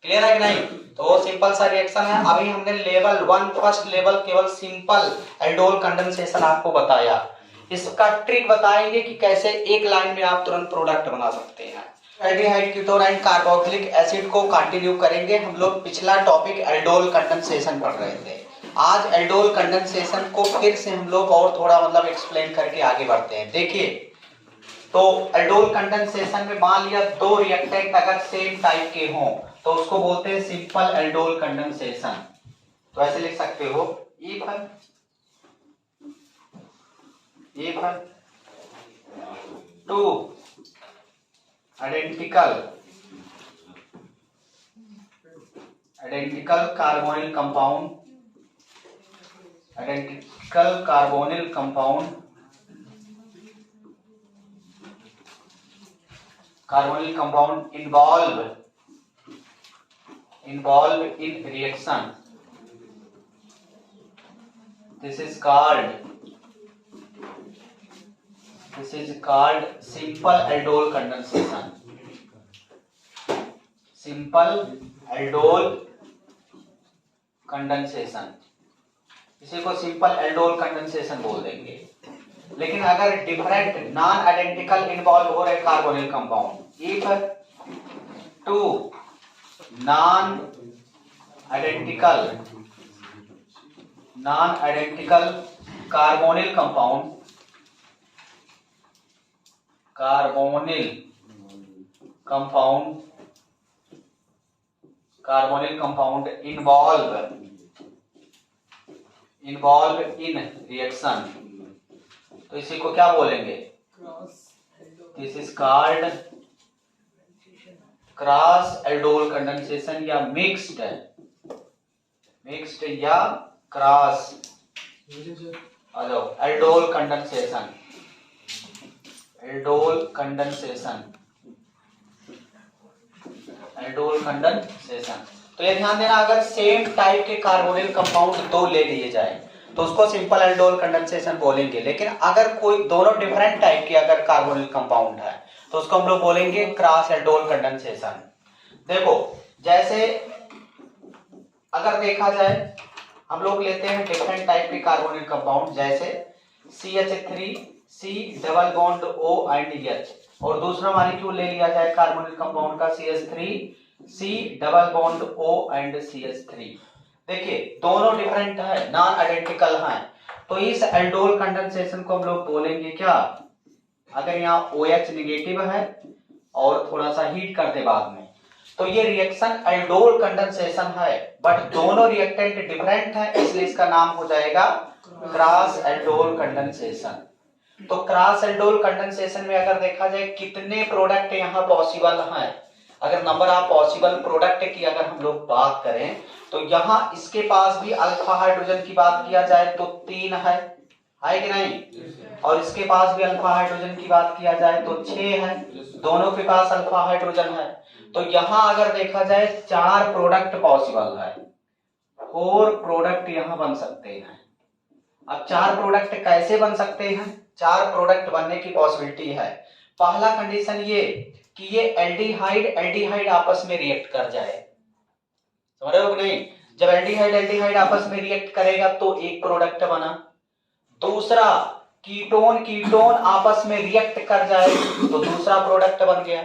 A: क्लियर है कि नहीं। तो सिंपल सा रिएक्शन है। अभी हमने लेवल 1 फर्स्ट लेवल केवल सिंपल एल्डोल कंडेंसेशन आपको बताया, इसका ट्रिक बताएंगे कि कैसे एक लाइन में आप तुरंत प्रोडक्ट बना सकते हैं। Aldehyde ketone and carboxylic acid को कंटिन्यू करेंगे। हम लोग पिछला टॉपिक एल्डोल कंडेंसेशन पढ़ रहे थे, आज एल्डोल कंडेंसेशन को फिर से हम लोग और थोड़ा मतलब एक्सप्लेन करके आगे बढ़ते हैं। देखिए, तो एल्डोल कंडेंसेशन में मान लिया दो रिएक्टेंट अगर सेम टाइप के हों तो उसको बोलते हैं सिंपल एल्डोल कंडेंसेशन। तो ऐसे लिख सकते हो, if two identical carbonyl compound, identical carbonyl compound, carbonyl compound involved in reaction, this is called simple aldol condensation, simple aldol condensation, इसी को सिंपल एल्डोल कंडेंसेशन बोल देंगे। लेकिन अगर डिफरेंट नॉन आइडेंटिकल इन्वॉल्व हो रहे carbonyl compound, if two non identical carbonyl compound involve in reaction, तो इसी को क्या बोलेंगे? This is called cross aldol condensation या मिक्स्ड या क्रॉस एल्डोल कंडेंसेशन। तो ये ध्यान देना, अगर सेम टाइप के कार्बोनिल कंपाउंड दो ले लिए जाए तो उसको सिंपल एल्डोल कंडेंसेशन बोलेंगे, लेकिन अगर कोई दोनों डिफरेंट टाइप के अगर कार्बोनिल कंपाउंड है तो उसको हम लोग बोलेंगे क्रॉस एल्डोल कंडेंसेशन। देखो, जैसे अगर देखा जाए हम लोग लेते हैं डिफरेंट टाइप के कार्बोनिल कंपाउंड, जैसे CH3 C double bond O and H, और दूसरा मॉलिक्यूल ले लिया जाए कार्बोनिल कंपाउंड का CH3 C double bond O and CH3। देखिए दोनों डिफरेंट है, नॉन आइडेंटिकल हैं, तो इस एल्डोल कंडेंसेशन को हम लोग बोलेंगे क्या? अगर यहाँ OH निगेटिव है और थोड़ा सा हीट कर दे बाद में, तो ये रिएक्शन एल्डोल कंडेंसेशन है, बट दोनों रिएक्टेंट डिफरेंट है, इसलिए इसका नाम हो जाएगा क्रॉस एल्डोल कंडेंसेशन। तो क्रॉस एल्डोल कंडेंसेशन में अगर देखा जाए कितने प्रोडक्ट यहाँ पॉसिबल हैं, अगर नंबर ऑफ पॉसिबल प्रोडक्ट की अगर हम लोग बात करें तो यहाँ इसके पास भी अल्फा हाइड्रोजन की बात किया जाए तो 3 है कि नहीं, और इसके पास भी अल्फा हाइड्रोजन की बात किया जाए तो 6 है, दोनों के पास अल्फा हाइड्रोजन है। तो यहाँ अगर देखा जाए 4 प्रोडक्ट पॉसिबल है, 4 प्रोडक्ट यहाँ बन सकते हैं। अब 4 प्रोडक्ट कैसे बन सकते हैं? 4 प्रोडक्ट बनने की पॉसिबिलिटी है। पहला कंडीशन ये कि ये एल्डिहाइड आपस में रिएक्ट कर जाए, समझ रहे हो कि नहीं? जब एल्डिहाइड आपस में रिएक्ट करेगा तो एक प्रोडक्ट बना। दूसरा, कीटोन आपस में रिएक्ट कर जाए तो दूसरा प्रोडक्ट बन गया।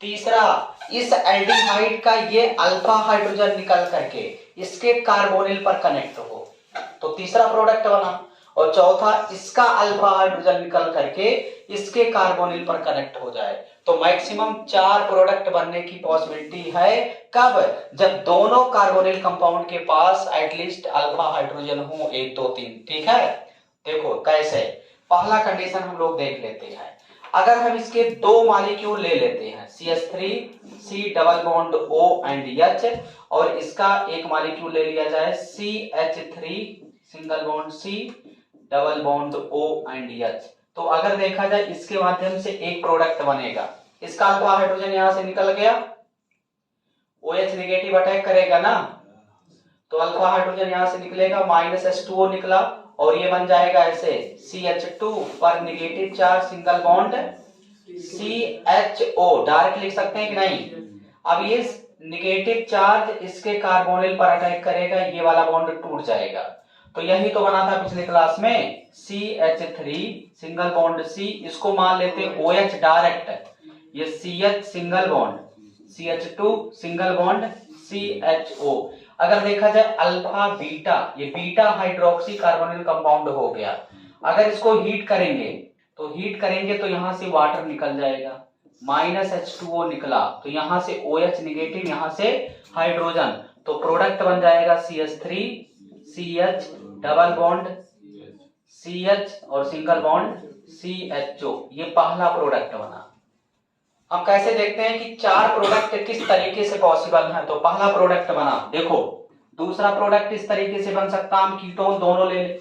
A: तीसरा, इस एल्डिहाइड का ये अल्फा हाइड्रोजन निकल करके इसके कार्बोनिल पर कनेक्ट हो तो तीसरा प्रोडक्ट बना। और चौथा, इसका अल्फा हाइड्रोजन निकल करके इसके कार्बोनिल पर कनेक्ट हो जाए। तो मैक्सिमम 4 प्रोडक्ट बनने की पॉसिबिलिटी है। कब? जब दोनों कार्बोनिल कंपाउंड के पास एटलीस्ट अल्फा हाइड्रोजन हो 1 2 3। ठीक है, देखो कैसे। पहला कंडीशन हम लोग देख लेते हैं। अगर हम इसके 2 मॉलिक्यूल ले लेते हैं, CH3 C double bond O and H, और इसका एक मॉलिक्यूल ले लिया जाए CH3 single bond C double bond O and H, तो अगर देखा जाए इसके माध्यम से एक प्रोडक्ट बनेगा। इसका अल्फा हाइड्रोजन यहां से निकल गया, OH निगेटिव अटैक करेगा ना, तो अल्फा हाइड्रोजन यहां से निकलेगा, -H2O निकला, और ये बन जाएगा ऐसे CH2 पर negative charge single bond CHO, direct लिख सकते हैं कि नहीं? अब ये निगेटिव चार्ज इसके कार्बोनिल पर अटैक करेगा, ये वाला बॉन्ड टूट जाएगा। तो यही तो बना था पिछले क्लास में, CH3 सिंगल बॉन्ड C, इसको मान लेते हैं OH डायरेक्ट, ये CH single bond CH2 single bond CHO। अगर देखा जाए अल्फा बीटा, ये बीटा हाइड्रोक्सी कार्बोनिल कंपाउंड हो गया। अगर इसको हीट करेंगे तो यहां से वाटर निकल जाएगा, -H2O निकला, तो यहां से OH निगेटिव, यहां से हाइड्रोजन, तो प्रोडक्ट बन जाएगा CH3 CH double bond CH और सिंगल बॉन्ड CHO, ये पहला प्रोडक्ट बना। हम कैसे देखते हैं कि 4 प्रोडक्ट किस तरीके से पॉसिबल है। तो पहला प्रोडक्ट बना, देखो दूसरा प्रोडक्ट इस तरीके से बन सकता, हम कीटोन दोनों ले ले,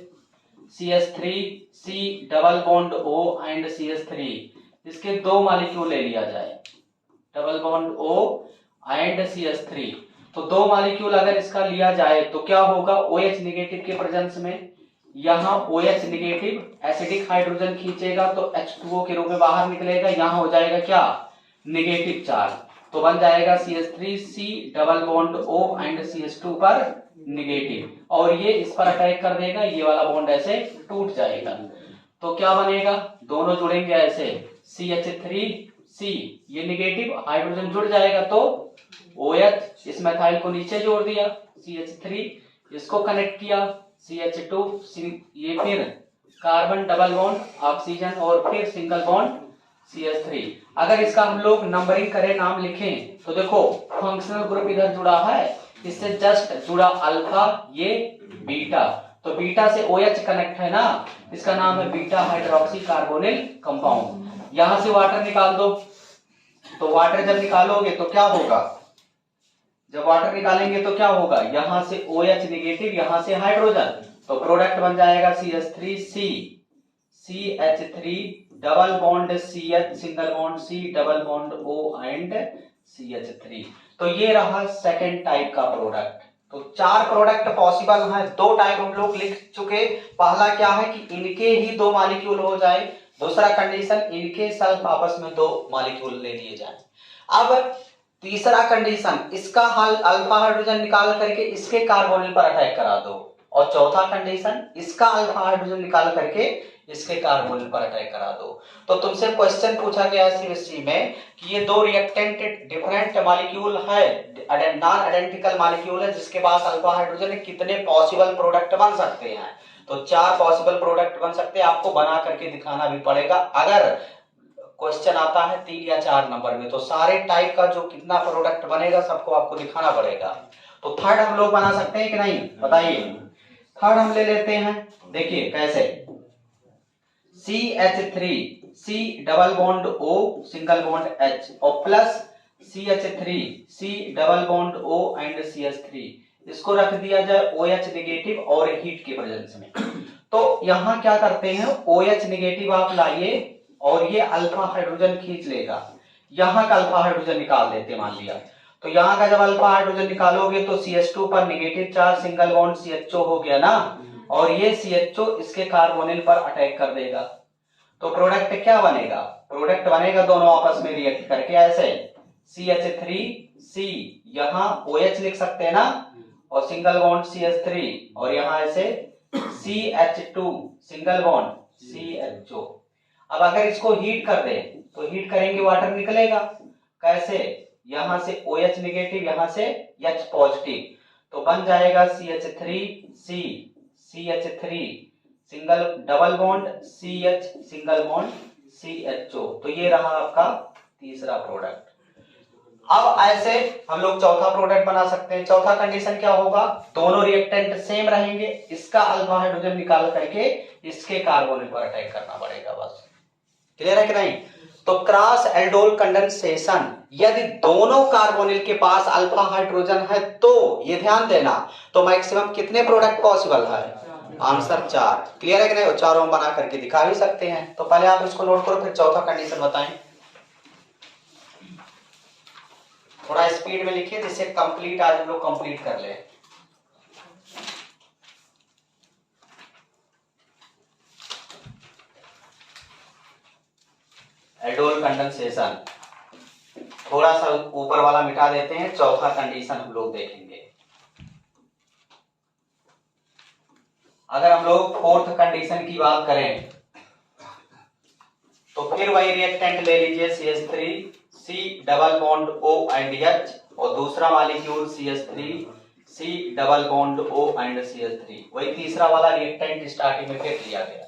A: CH3 C double bond O and CH3, इसके 2 मॉलिक्यूल ले लिया जाए, double bond O and CH3, तो 2 मॉलिक्यूल अगर इसका लिया जाए तो क्या होगा? OH निगेटिव के प्रेजेंस में यहाँ OH निगेटिव एसिडिक हाइड्रोजन खींचेगा तो H2O के रूप में बाहर निकलेगा, यहाँ हो जाएगा क्या? निगेटिव चार्ज, तो बन जाएगा CH3 C double bond O and CH2 पर निगेटिव, और ये इस पर अटैक कर देगा, ये वाला बॉन्ड ऐसे टूट जाएगा। तो क्या बनेगा, दोनों जुड़ेंगे ऐसे CH3C, ये निगेटिव हाइड्रोजन जुड़ जाएगा तो OH, इस मेथाइल को नीचे जोड़ दिया CH3, इसको कनेक्ट किया CH2, ये फिर कार्बन डबल बॉन्ड ऑक्सीजन और फिर सिंगल बॉन्ड CH3। अगर इसका हम लोग नंबरिंग करें, नाम लिखें, तो देखो फंक्शनल ग्रुप इधर जुड़ा है, इससे जस्ट जुड़ा अल्फा, ये बीटा, तो बीटा से OH कनेक्ट है ना, इसका नाम है बीटा हाइड्रोक्सी कार्बोनिल कंपाउंड। यहां से वाटर निकाल दो, तो वाटर जब निकालोगे तो क्या होगा, जब वाटर निकालेंगे तो क्या होगा, यहां से OH निगेटिव, यहां से हाइड्रोजन, तो प्रोडक्ट बन जाएगा CH3C, CH3 double bond CH, single bond C, double bond O and CH3। तो ये रहा सेकेंड टाइप का प्रोडक्ट। तो 4 प्रोडक्ट पॉसिबल हैं, 2 टाइप हम लोग लिख चुके। पहला क्या है कि इनके ही 2 मॉलिक्यूल हो जाए, दूसरा कंडीशन इनके सेल्फ आपस में 2 मॉलिक्यूल ले लिए जाए। अब तीसरा कंडीशन, इसका अल्फा हाइड्रोजन निकाल करके इसके कार्बोनिल पर अटैक करा दो, और चौथा कंडीशन इसका अल्फा हाइड्रोजन निकाल करके इसके कार्बोनिल पर अटैक करा दो। तो तुमसे क्वेश्चन पूछा गया CBSE में कि ये 2 रिएक्टेंट डिफरेंट मॉलिक्यूल है, नॉन आइडेंटिकल मॉलिक्यूल है, जिसके पास अल्फा हाइड्रोजन है, कितने पॉसिबल प्रोडक्ट बन सकते हैं। तो 4 पॉसिबल प्रोडक्ट बन सकते हैं, आपको बना करके दिखाना भी पड़ेगा। अगर क्वेश्चन आता है 3 या 4 नंबर में, तो सारे टाइप का जो कितना प्रोडक्ट बनेगा सबको आपको दिखाना पड़ेगा। तो थर्ड हम लोग बना सकते हैं कि नहीं, बताइए। थर्ड हम ले लेते हैं, देखिए कैसे, CH3C double bond O, single bond H, और plus CH3C double bond O and CH3, इसको रख दिया जाए OH निगेटिव और हीट के प्रेजेंस में। तो यहां क्या करते हैं, OH निगेटिव आप लाइए और ये अल्फा हाइड्रोजन खींच लेगा, यहां का अल्फा हाइड्रोजन निकाल देते मान लिया। तो यहां का जब अल्फा हाइड्रोजन निकालोगे तो CH2 पर negative charge, single bond CHO हो गया ना, और ये CHO इसके कार्बोनिल पर अटैक कर देगा। तो प्रोडक्ट क्या बनेगा, प्रोडक्ट बनेगा दोनों आपस में रिएक्ट करके ऐसे CH3C, यहां OH लिख सकते हैं ना, और सिंगल बॉन्ड CH3, और यहां ऐसे CH2 सिंगल बॉन्ड CHO। अब अगर इसको हीट कर दे तो हीट करेंगे वाटर निकलेगा, कैसे, यहां से OH निगेटिव, यहां से H पॉजिटिव, तो बन जाएगा CH3C, CH3 single double bond CH, single bond CHO। तो ये रहा आपका तीसरा प्रोडक्ट। अब ऐसे हम लोग चौथा प्रोडक्ट बना सकते हैं। चौथा कंडीशन क्या होगा, दोनों रिएक्टेंट सेम रहेंगे, इसका अल्फा हाइड्रोजन निकाल करके इसके कार्बोनिल पर अटैक करना पड़ेगा, बस। क्लियर है कि नहीं। तो क्रॉस एल्डोल कंडेंसेशन, यदि दोनों कार्बोनिल के पास अल्फा हाइड्रोजन है तो ये ध्यान देना, तो मैक्सिमम कितने प्रोडक्ट पॉसिबल है, आंसर 4। क्लियर है कि नहीं, और चारों हम बना करके दिखा भी सकते हैं। तो पहले आप इसको नोट करो, फिर चौथा कंडीशन बताएं। थोड़ा स्पीड में लिखिए जिससे कंप्लीट आज हम लोग कंप्लीट कर ले। एल्डोल कंडेंसेशन, थोड़ा सा ऊपर वाला मिटा देते हैं, चौथा कंडीशन हम लोग देखेंगे। अगर हम लोग फोर्थ कंडीशन की बात करें तो फिर वही रिएक्टेंट ले लीजिए CH3C double bond O and H, और दूसरा molecule CH3C double bond O and CH3, वही तीसरा वाला रिएक्टेंट स्टार्टिंग में फिर लिया गया,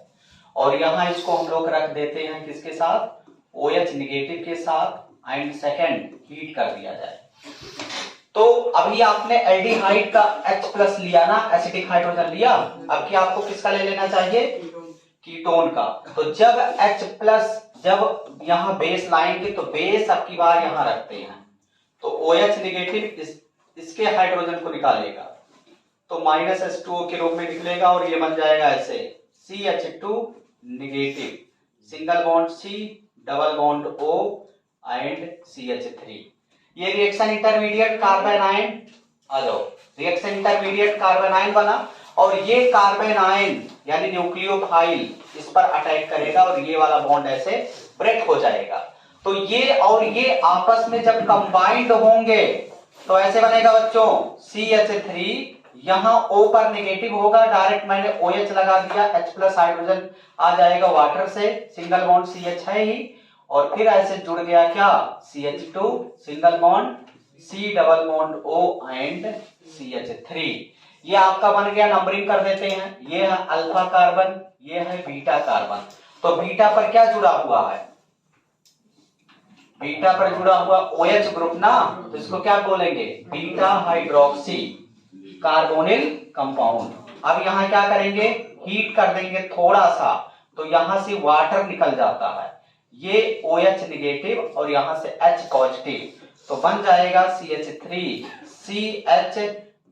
A: और यहां इसको हम लोग रख देते हैं किसके साथ, OH निगेटिव के साथ, एंड सेकेंड हीट कर दिया जाए। तो अभी आपने एल्डिहाइड का H+ लिया ना, एसिडिक हाइड्रोजन लिया, अब क्या आपको किसका ले लेना चाहिए, कीटोन का। तो जब H+ जब यहां बेस लाएंगे तो बेस अब की बार यहां रखते हैं, तो OH निगेटिव इसके हाइड्रोजन को निकालेगा तो -H2O के रूप में निकलेगा, और ये बन जाएगा ऐसे CH2 negative, single bond C, double bond O and CH3। ये रिएक्शन इंटरमीडिएट कार्बन आयन, आ जाओ, रिएक्शन इंटरमीडिएट कार्बन आयन बना, और ये कार्बन आयन यानी न्यूक्लियोफाइल इस पर अटैक करेगा और ये वाला बॉन्ड ऐसे ब्रेक हो जाएगा। तो ये और ये आपस में जब कंबाइंड होंगे तो ऐसे बनेगा बच्चों CH3, यहाँ O पर नेगेटिव होगा, डायरेक्ट मैंने OH लगा दिया, H प्लस हाइड्रोजन आ जाएगा वाटर से, सिंगल बॉन्ड CH है ही, और फिर ऐसे जुड़ गया क्या CH2 single bond C double bond O and CH3। ये आपका बन गया, नंबरिंग कर देते हैं, ये है अल्फा कार्बन, ये है बीटा कार्बन। तो बीटा पर क्या जुड़ा हुआ है, बीटा पर जुड़ा हुआ OH ग्रुप ना, तो इसको क्या बोलेंगे, बीटा हाइड्रोक्सी कार्बोनिल कंपाउंड। अब यहाँ क्या करेंगे, हीट कर देंगे थोड़ा सा, तो यहां से वाटर निकल जाता है, ये OH नेगेटिव और यहां से H पॉजिटिव, तो बन जाएगा CH3 CH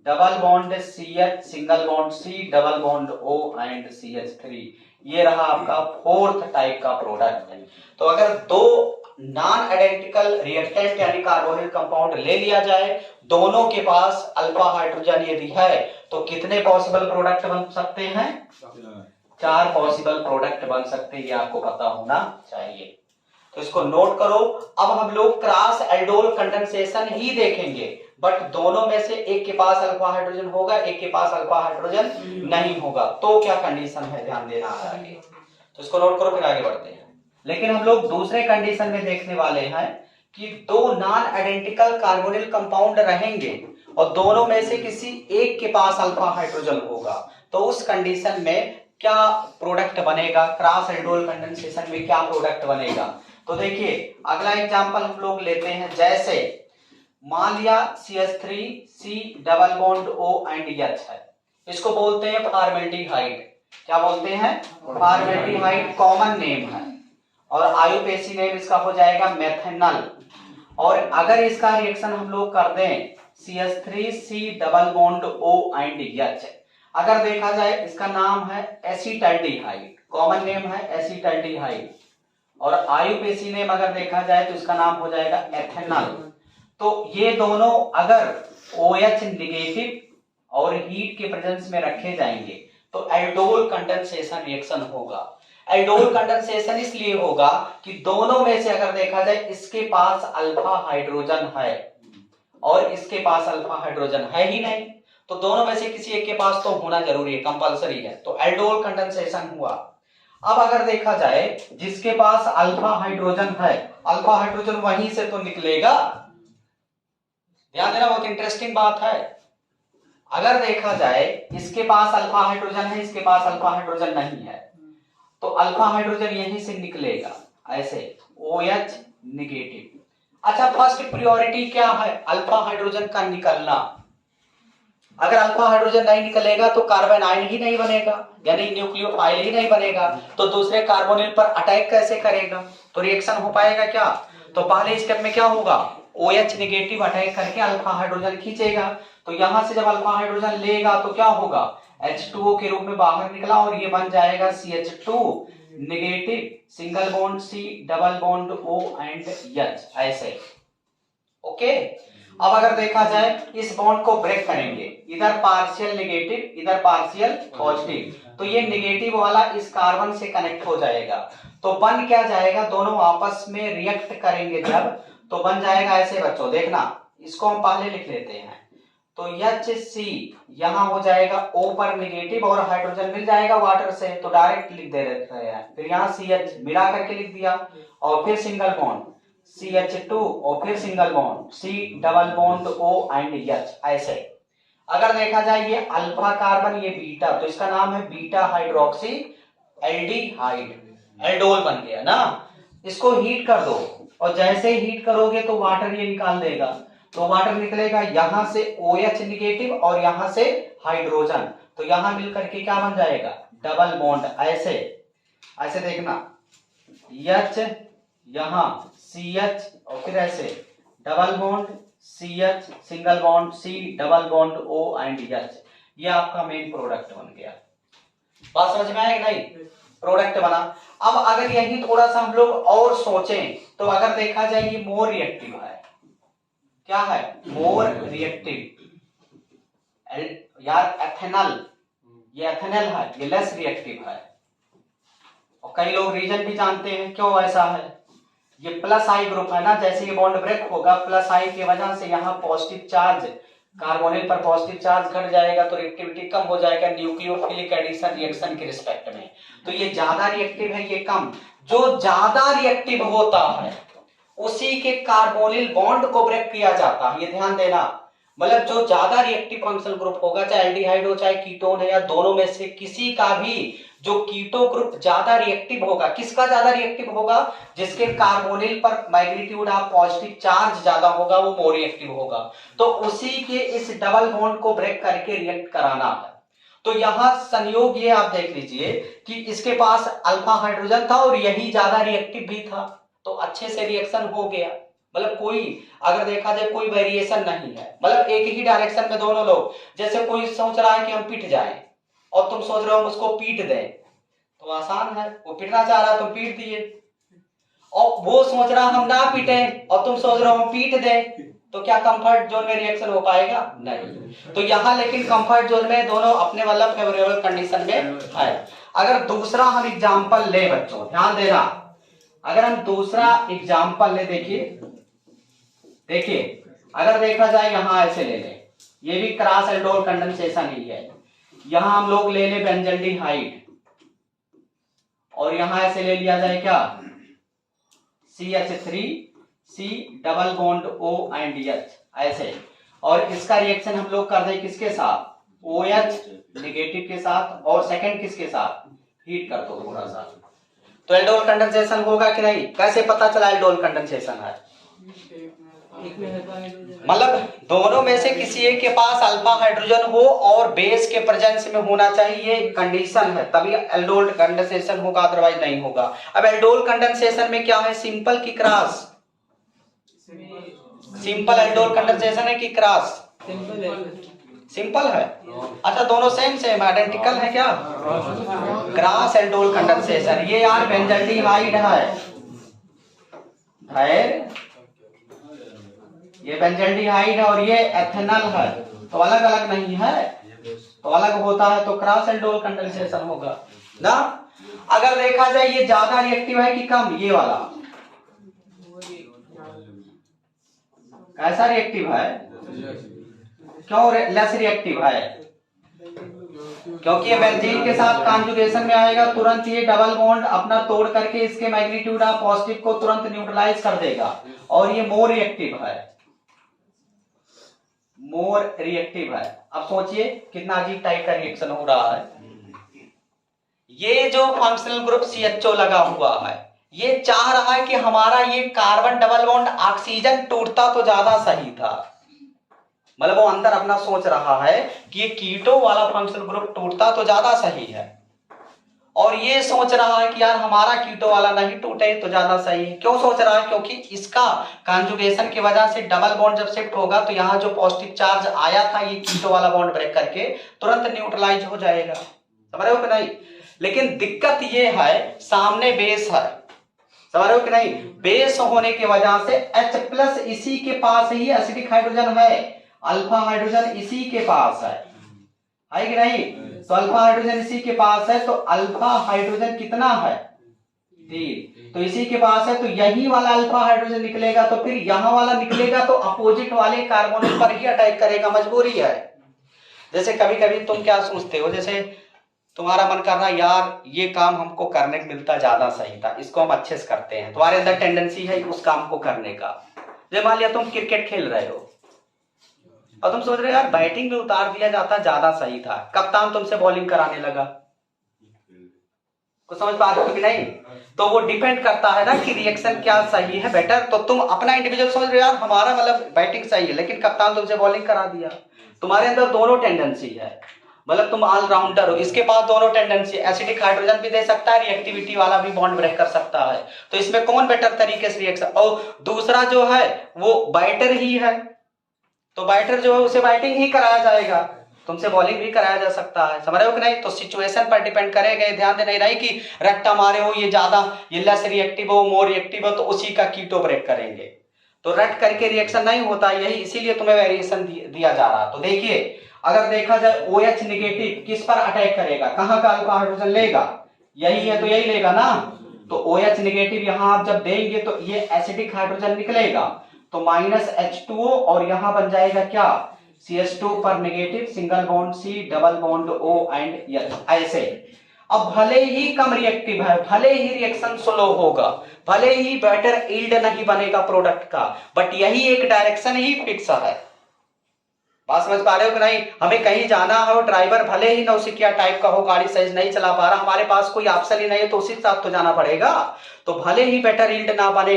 A: double bond CH single bond C double bond O and CH3। ये रहा आपका फोर्थ टाइप का प्रोडक्ट है। तो अगर दो नॉन आइडेंटिकल रिएक्टेंट यानी कार्बोनिल कंपाउंड ले लिया जाए, दोनों के पास अल्फा हाइड्रोजन यदि है, तो कितने पॉसिबल प्रोडक्ट बन सकते हैं, 4 पॉसिबल प्रोडक्ट बन सकते हैं, ये आपको पता होना चाहिए। तो इसको नोट करो। अब हम लोग क्रॉस एल्डोल कंडेंसेशन ही देखेंगे, बट दोनों में से एक के पास अल्फा हाइड्रोजन होगा, एक के पास अल्फा हाइड्रोजन नहीं होगा, तो क्या कंडीशन है, ध्यान देना है आगे। तो इसको नोट करो, फिर आगे बढ़ते हैं। लेकिन हम लोग दूसरे कंडीशन में देखने वाले हैं कि दो नॉन आइडेंटिकल कार्बोनिल कंपाउंड रहेंगे और दोनों में से किसी एक के पास अल्फा हाइड्रोजन होगा, तो उस कंडीशन में क्या प्रोडक्ट बनेगा, क्रॉस एल्डोल कंडेंसेशन में क्या प्रोडक्ट बनेगा। तो देखिए अगला एग्जांपल हम लोग लेते हैं, जैसे मान लिया CH3 C double bond O and H है, इसको बोलते हैं फॉर्मेल्डिहाइड। क्या बोलते हैं, फॉर्मेल्डिहाइड कॉमन नेम है, और आयुपेसी नेम इसका हो जाएगा मेथेनल। और अगर इसका रिएक्शन हम लोग कर दें CH3 C double bond O and H, अगर देखा जाए इसका नाम है एसिटल्डिहाइड, कॉमन नेम है एसिटल्डिहाइड, और आयुपेसी नेम अगर देखा जाए तो इसका नाम हो जाएगा एथेनॉल। तो ये दोनों अगर OH नेगेटिव और हीट के प्रेजेंस में रखे जाएंगे तो एल्डोल कंडेंसेशन रिएक्शन होगा। एल्डोल कंडेंसेशन इसलिए होगा कि दोनों में से अगर देखा जाए इसके पास अल्फा हाइड्रोजन है और इसके पास अल्फा हाइड्रोजन है ही नहीं, तो दोनों में से किसी एक के पास तो होना जरूरी है, कंपलसरी है, तो एल्डोल कंडेंसेशन हुआ। अब अगर देखा जाए जिसके पास अल्फा हाइड्रोजन है, अल्फा हाइड्रोजन वहीं से तो निकलेगा, ध्यान देना, बहुत इंटरेस्टिंग बात है। अगर देखा जाए इसके पास अल्फा हाइड्रोजन है, इसके पास अल्फा हाइड्रोजन नहीं है, तो अल्फा हाइड्रोजन यहीं से निकलेगा, ऐसे OH नेगेटिव। अच्छा, फर्स्ट प्रायोरिटी क्या है, अल्फा हाइड्रोजन का निकलना। अगर अल्फा हाइड्रोजन नहीं निकलेगा तो कार्बन आयन ही नहीं बनेगा, यानी न्यूक्लियोफाइल ही नहीं बनेगा, तो दूसरे कार्बोनिल पर अटैक कैसे करेगा, तो रिएक्शन हो पाएगा क्या। तो पहले स्टेप में क्या होगा, OH नेगेटिव अटैक करके अल्फा हाइड्रोजन खींचेगा, तो यहां से जब अल्फा हाइड्रोजन लेगा तो क्या होगा, H2O के रूप में बाहर निकला और ये बन जाएगा CH2 negative single bond C double bond O and H, ऐसे। ओके, अब अगर देखा जाए इस बॉन्ड को ब्रेक करेंगे, इधर पार्शियल नेगेटिव इधर पार्शियल पॉजिटिव, तो ये नेगेटिव वाला इस कार्बन से कनेक्ट हो जाएगा, तो बन क्या जाएगा, दोनों आपस में रिएक्ट करेंगे जब, तो बन जाएगा ऐसे बच्चों, देखना इसको हम पहले लिख लेते हैं, तो HC यहां हो जाएगा O पर नेगेटिव और हाइड्रोजन मिल जाएगा वाटर से, तो डायरेक्ट लिख दे रहे हैं, फिर यहाँ CH मिला करके लिख दिया, और फिर सिंगल बॉन्ड CH2 और फिर single bond C double bond O and H, ऐसे। अगर देखा जाए ये अल्फा कार्बन ये बीटा, तो इसका नाम है बीटा हाइड्रोक्सी एल्डिहाइड, एल्डोल बन गया ना। इसको हीट कर दो और जैसे हीट करोगे तो वाटर ये निकाल देगा, तो वाटर निकलेगा यहां से OH नेगेटिव और यहां से हाइड्रोजन, तो यहां मिलकर के क्या बन जाएगा, डबल बॉन्ड, ऐसे ऐसे देखना, H यहां CH और फिर ऐसे double bond CH single bond C double bond O and H, ये आपका मेन प्रोडक्ट बन गया। बात समझ में आया कि नहीं, प्रोडक्ट बना। अब अगर यही थोड़ा सा हम लोग और सोचें तो अगर देखा जाए ये मोर रिएक्टिव है, क्या है, मोर रिएक्टिव, यार एथेनॉल, ये एथेनॉल है, ये लेस रिएक्टिव है, और कई लोग रीजन भी जानते हैं क्यों ऐसा है, ये प्लस आई ग्रुप है ना, जैसे ये बॉन्ड ब्रेक होगा प्लस आई की वजह से यहाँ पॉजिटिव चार्ज कार्बोनिल पर पॉजिटिव चार्ज घट जाएगा तो रिएक्टिविटी कम हो जाएगा न्यूक्लियोफिलिक एडिशन रिएक्शन के रिस्पेक्ट में। तो ये ज्यादा रिएक्टिव है, ये कम। जो ज्यादा रिएक्टिव होता है उसी के कार्बोनिल बॉन्ड को ब्रेक किया जाता है, ये ध्यान देना। मतलब जो ज्यादा रिएक्टिव फंक्शनल ग्रुप होगा, चाहे एल्डिहाइड हो चाहे कीटोन है, या दोनों में से किसी का भी जो कीटो ग्रुप ज्यादा रिएक्टिव होगा, किसका ज्यादा रिएक्टिव होगा? जिसके कार्बोनिल पर मैग्नीट्यूड ऑफ पॉजिटिव चार्ज ज्यादा होगा वो मोर रिएक्टिव होगा। तो उसी के इस डबल बॉन्ड को ब्रेक करके रिएक्ट कराना है। तो यहां संयोग ये आप देख लीजिए कि इसके पास अल्फा हाइड्रोजन था और यही ज्यादा रिएक्टिव भी था, तो अच्छे से रिएक्शन हो गया। मतलब कोई अगर देखा जाए कोई वेरिएशन नहीं है, मतलब एक ही डायरेक्शन में दोनों लोग। जैसे कोई सोच रहा है कि हम पिट जाएं और तुम सोच रहे हो हम उसको पीट दें, तो आसान है। वो पिटना चाह रहा तुम पीट दिए, और वो सोच रहा हम ना पीटे और तुम सोच रहे हो हम पीट दें, तो क्या कंफर्ट जोन में रिएक्शन हो पाएगा? नहीं। तो यहाँ लेकिन कंफर्ट जोन में दोनों अपने वाला फेवरेबल कंडीशन में है। अगर दूसरा हम एग्जांपल ले बच्चों, ध्यान देना, अगर हम दूसरा एग्जांपल ले, देखिए अगर देखा जाए यहाँ ऐसे ले ले, ये भी क्रॉस एल्डोल कंडेंसेशन ही है। यहां हम लोग ले ले बेंजल्डिहाइड और यहां ऐसे ले लिया जाए क्या, CH3C double bond O and H ऐसे, और इसका रिएक्शन हम लोग कर दें किसके साथ, OH नेगेटिव के साथ, और सेकंड किसके साथ, हीट कर दो थोड़ा सा, तो एल्डोल कंडेंसेशन होगा कि नहीं? कैसे पता चला एल्डोल कंडेंसेशन है? मतलब दोनों में से किसी एक के पास अल्फा हाइड्रोजन हो और बेस के प्रेजेंस में होना चाहिए, कंडीशन है, तभी एल्डोल कंडेंसेशन होगा, अदरवाइज नहीं होगा। अब एल्डोल कंडेंसेशन में क्या है, सिंपल की क्रॉस? सिंपल एल्डोल कंडेंसेशन है कि क्रॉस? सिंपल है। अच्छा दोनों सेम आइडेंटिकल है क्या? Cross aldol condensation. ये यार बेंजल्डिहाइड है, ये बेंजल्डिहाइड है और ये एथेनॉल है, तो अलग अलग नहीं है, तो अलग होता है तो क्रॉस एल्डोल कंडेंसेशन होगा ना। अगर देखा जाए ये ज्यादा रिएक्टिव है कि कम, ये वाला कैसा रिएक्टिव है? क्यों लेस रिएक्टिव है? क्योंकि ये बेंजीन के साथ कॉन्जुगेशन में आएगा, तुरंत ये डबल बॉन्ड अपना तोड़ करके इसके मैग्नीट्यूड ऑफ पॉजिटिव को तुरंत न्यूट्रलाइज कर देगा, और ये मोर रिएक्टिव है, मोर रिएक्टिव है। अब सोचिए कितना अजीब टाइप का रिएक्शन हो रहा है। ये जो फंक्शनल ग्रुप CHO लगा हुआ है, ये चाह रहा है कि हमारा ये कार्बन डबल बॉन्ड ऑक्सीजन टूटता तो ज्यादा सही था। मतलब वो अंदर अपना सोच रहा है कि ये कीटो वाला फंक्शनल ग्रुप टूटता तो ज्यादा सही है, और ये सोच रहा है कि यार हमारा कीटो वाला नहीं टूटे तो ज्यादा सही है। क्यों सोच रहा है? क्योंकि इसका कॉन्जुगेशन की वजह से डबल बॉन्ड जब शिफ्ट होगा तो यहाँ जो पॉजिटिव चार्ज आया था ये कीटो वाला बॉन्ड ब्रेक करके तुरंत न्यूट्रलाइज हो जाएगा। समझ रहे हो कि नहीं? लेकिन दिक्कत ये है सामने बेस है, समझ रहे हो कि नहीं? बेस होने की वजह से H+ इसी के पास ही एसिडिक हाइड्रोजन है, अल्फा हाइड्रोजन इसी के पास है कि नहीं? तो अल्फा हाइड्रोजन इसी के पास है, तो अल्फा हाइड्रोजन कितना है, 3, तो इसी के पास है, तो यही वाला अल्फा हाइड्रोजन निकलेगा, तो फिर यहाँ वाला निकलेगा तो अपोजिट वाले कार्बोनिल पर ही अटैक करेगा, मजबूरी है। जैसे कभी कभी तुम क्या सोचते हो, जैसे तुम्हारा मन कर रहा है यार ये काम हमको करने को मिलता ज्यादा सही था, इसको हम अच्छे से करते हैं, तुम्हारे अंदर टेंडेंसी है उस काम को करने का। जैसे मान लिया तुम क्रिकेट खेल रहे हो और तुम सोच रहे हो यार बैटिंग में उतार दिया जाता ज्यादा सही था, कप्तान तुमसे बॉलिंग कराने लगा, कुछ समझ पा रहे हो कि नहीं? तो वो डिपेंड करता है ना कि रिएक्शन क्या सही है बेटर। तो तुम अपना इंडिविजुअल समझ रहे हो यार हमारा मतलब बैटिंग सही है, लेकिन कप्तान तुमसे बॉलिंग करा दिया, तुम्हारे अंदर दोनों टेंडेंसी है, मतलब तुम ऑलराउंडर हो। इसके पास दोनों टेंडेंसी, एसिडिक हाइड्रोजन भी दे सकता है, रिएक्टिविटी वाला भी बॉन्ड ब्रेक कर सकता है, तो इसमें कौन बेटर तरीके से रिएक्शन। और दूसरा जो है वो बाइटर ही है, तो बाइटर जो है उसे बाइटिंग ही कराया जाएगा, तुमसे बॉलिंग भी कराया जा सकता है, समझ रहे हो कि नहीं? तो सिचुएशन पर डिपेंड करेगा, ध्यान देना ही नहीं कि रट्टा मारे हो ये ज्यादा, ये लेस रिएक्टिव हो, मोर रिएक्टिव हो तो उसी का कीटो ब्रेक करेंगे, तो रट करके रिएक्शन नहीं होता, यही इसीलिए तुम्हें वेरिएशन दिया जा रहा। तो देखिए अगर देखा जाए OH नेगेटिव किस पर अटैक करेगा, कहाँ का अल्फा हाइड्रोजन लेगा, यही है तो यही लेगा ना। तो OH नेगेटिव यहाँ आप जब देंगे तो ये एसिडिक हाइड्रोजन निकलेगा, तो -H2O और यहां बन जाएगा क्या, CH2 पर negative, single bond C, double bond O and H, ऐसे। अब भले ही कम रिएक्टिव है, भले ही रिएक्शन स्लो होगा, भले ही बेटर यील्ड नहीं बनेगा प्रोडक्ट का, बट यही एक डायरेक्शन ही फिक्स है। बात समझ पा रहे हो कि नहीं? हमें कहीं जाना हो, ड्राइवर भले ही नौसिखिया टाइप का हो, गाड़ी सही नहीं चला पा रहा, हमारे पास कोई ऑप्शन ही नहीं है, तो उसी के साथ तो जाना पड़ेगा। तो भले ही बेटर यील्ड ना बने,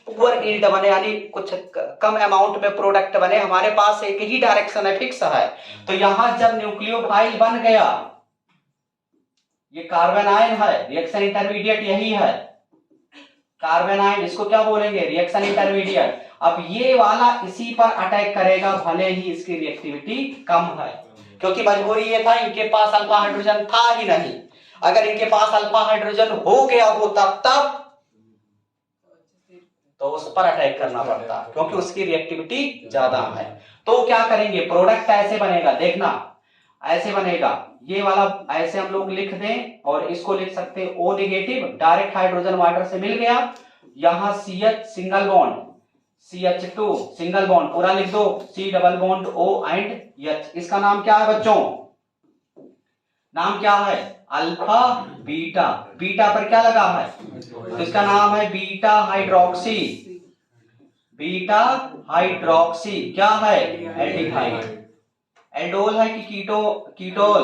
A: पुअर यील्ड बने, यानी कुछ कम अमाउंट में प्रोडक्ट बने, हमारे पास एक ही डायरेक्शन है, फिक्स है। तो यहां जब न्यूक्लियोफाइल बन गया, ये कार्बन आयन है, रिएक्शन इंटरमीडिएट यही है, कार्बन आयन, इसको क्या बोलेंगे? Reaction intermediate. अब ये वाला इसी पर अटैक करेगा, भले ही इसकी रिएक्टिविटी कम है, क्योंकि मजबूरी ये था, इनके पास अल्फा हाइड्रोजन था ही नहीं। अगर इनके पास अल्फा हाइड्रोजन हो गया होता तब तो उस पर अटैक करना पड़ता, क्योंकि उसकी रिएक्टिविटी ज्यादा है। तो क्या करेंगे? प्रोडक्ट ऐसे बनेगा, देखना ऐसे बनेगा, ये वाला ऐसे हम लोग लिख दें, और इसको लिख सकते हैं O negative, direct hydrogen water से मिल गया, यहां CH single bond, CH2 single bond, पूरा लिख दो, C double bond O and H। इसका नाम क्या है बच्चों? नाम क्या है? Alpha beta. बीटा पर क्या लगा है? तो इसका नाम है बीटा हाइड्रोक्सी। बीटा हाइड्रोक्सी क्या है? एल्डिहाइड। एल्डोल है कि कीटोल?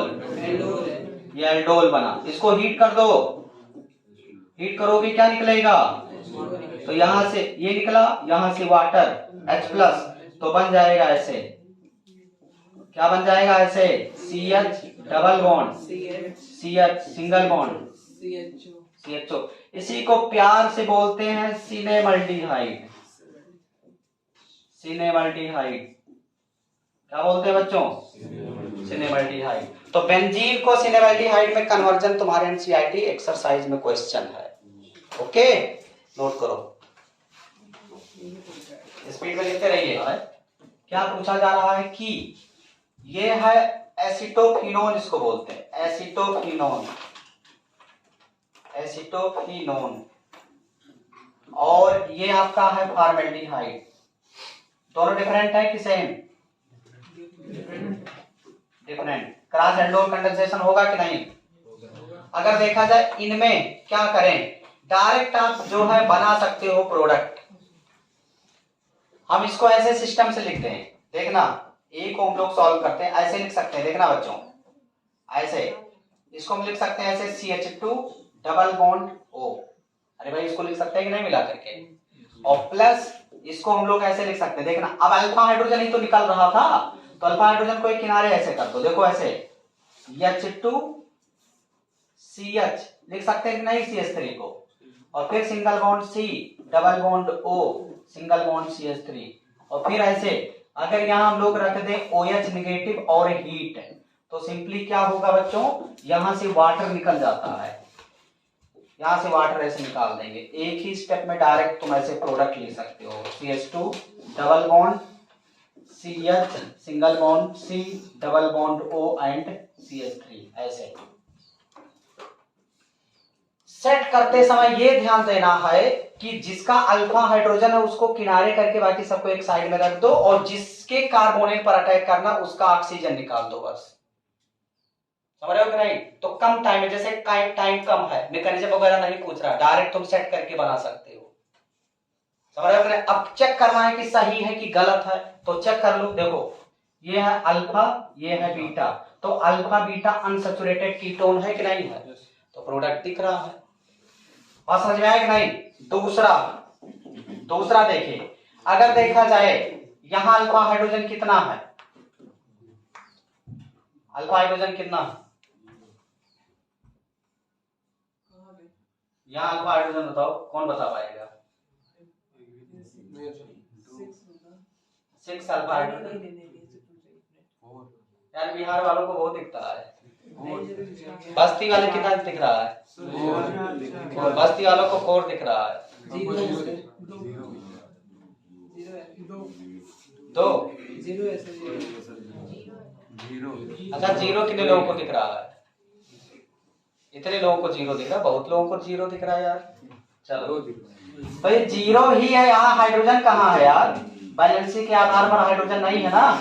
A: ये एल्डोल बना। इसको हीट कर दो, हीट करोगे क्या निकलेगा? तो यहां से ये निकला, यहां से वाटर H+, तो बन जाएगा ऐसे, क्या बन जाएगा ऐसे? CH double bond, CH single bond, CHO। इसी को प्यार से बोलते हैं सिनेमल्डिहाइड। सिनेमल्डिहाइड क्या बोलते हैं बच्चों? सिनेमल्डिहाइड। तो बेंजीन को सिनेमल्डिहाइड में कन्वर्जन तुम्हारे एनसीईआरटी एक्सरसाइज में क्वेश्चन है, ओके, नोट करो, स्पीड में लिखते रहिए। क्या पूछा जा रहा है कि ये है एसिटोफिनोन, इसको बोलते हैं एसिटोफिनोन, एसिटोफिनोन, और ये आपका है फॉर्मेल्डिहाइड। दोनों डिफरेंट है कि same? Different. Cross aldol condensation होगा कि नहीं? अगर देखा जाए इनमें क्या करें, डायरेक्ट आप जो है बना सकते हो प्रोडक्ट। हम इसको ऐसे सिस्टम से लिखते हैं, देखना, ए को हम लोग सॉल्व करते हैं, ऐसे लिख सकते हैं, देखना बच्चों, ऐसे इसको हम लिख सकते हैं ऐसे CH2 डबल बॉन्ड O। अरे भाई इसको लिख सकते हैं कि नहीं मिला करके, और प्लस इसको हम लोग ऐसे लिख सकते हैं, देखना, अब अल्फा हाइड्रोजन ही तो निकल रहा था, तो अल्फा हाइड्रोजन को एक किनारे ऐसे कर दो, देखो ऐसे H2 CH लिख सकते हैं कि नहीं CH3 को, और फिर single bond C double bond O single bond CH3, और फिर ऐसे अगर यहां हम लोग रख दें OH नेगेटिव और हीट, तो सिंपली क्या होगा बच्चों, यहां से वाटर निकल जाता है, यहां से वाटर ऐसे निकाल देंगे, एक ही स्टेप में डायरेक्ट तुम ऐसे प्रोडक्ट ले सकते हो, CH2 double bond CH single bond C double bond O and CH3, ऐसे। सेट करते समय ये ध्यान देना है कि जिसका अल्फा हाइड्रोजन है उसको किनारे करके बाकी सबको एक साइड में रख दो, और जिसके कार्बोनेट पर अटैक करना उसका ऑक्सीजन निकाल दो, बस। समझ रहे हो कि नहीं? तो कम टाइम में, जैसे टाइम कम है, मैकेनिज्म वगैरह नहीं पूछ रहा, डायरेक्ट तुम सेट करके बना सकते हो। समझ रहे हो कि नहीं? अब चेक करना है कि सही है कि गलत है, तो चेक कर लो, देखो ये है अल्फा, ये है बीटा, तो अल्फा बीटा अनसैचुरेटेड कीटोन है कि नहीं है? तो प्रोडक्ट दिख रहा है, बात समझ में आया कि नहीं? दूसरा देखिए, अगर देखा जाए यहां अल्फा हाइड्रोजन कितना है, अल्फा हाइड्रोजन कितना है यहाँ? अल्फा हाइड्रोजन बताओ, कौन बता पाएगा? 6 अल्फा हाइड्रोजन। यार बिहार वालों को बहुत दिखता है, बस्ती वाले कितना दिख रहा है? बस्ती वालों को 4 दिख रहा है, 2। अच्छा, 0 कितने लोगों को दिख रहा है? इतने लोगों को 0 दिख रहा है, बहुत लोगों को 0 दिख रहा है यार। चलो भाई 0 ही है, यहाँ हाइड्रोजन कहाँ है यार? बैलेंसी के आधार पर हाइड्रोजन नहीं है ना,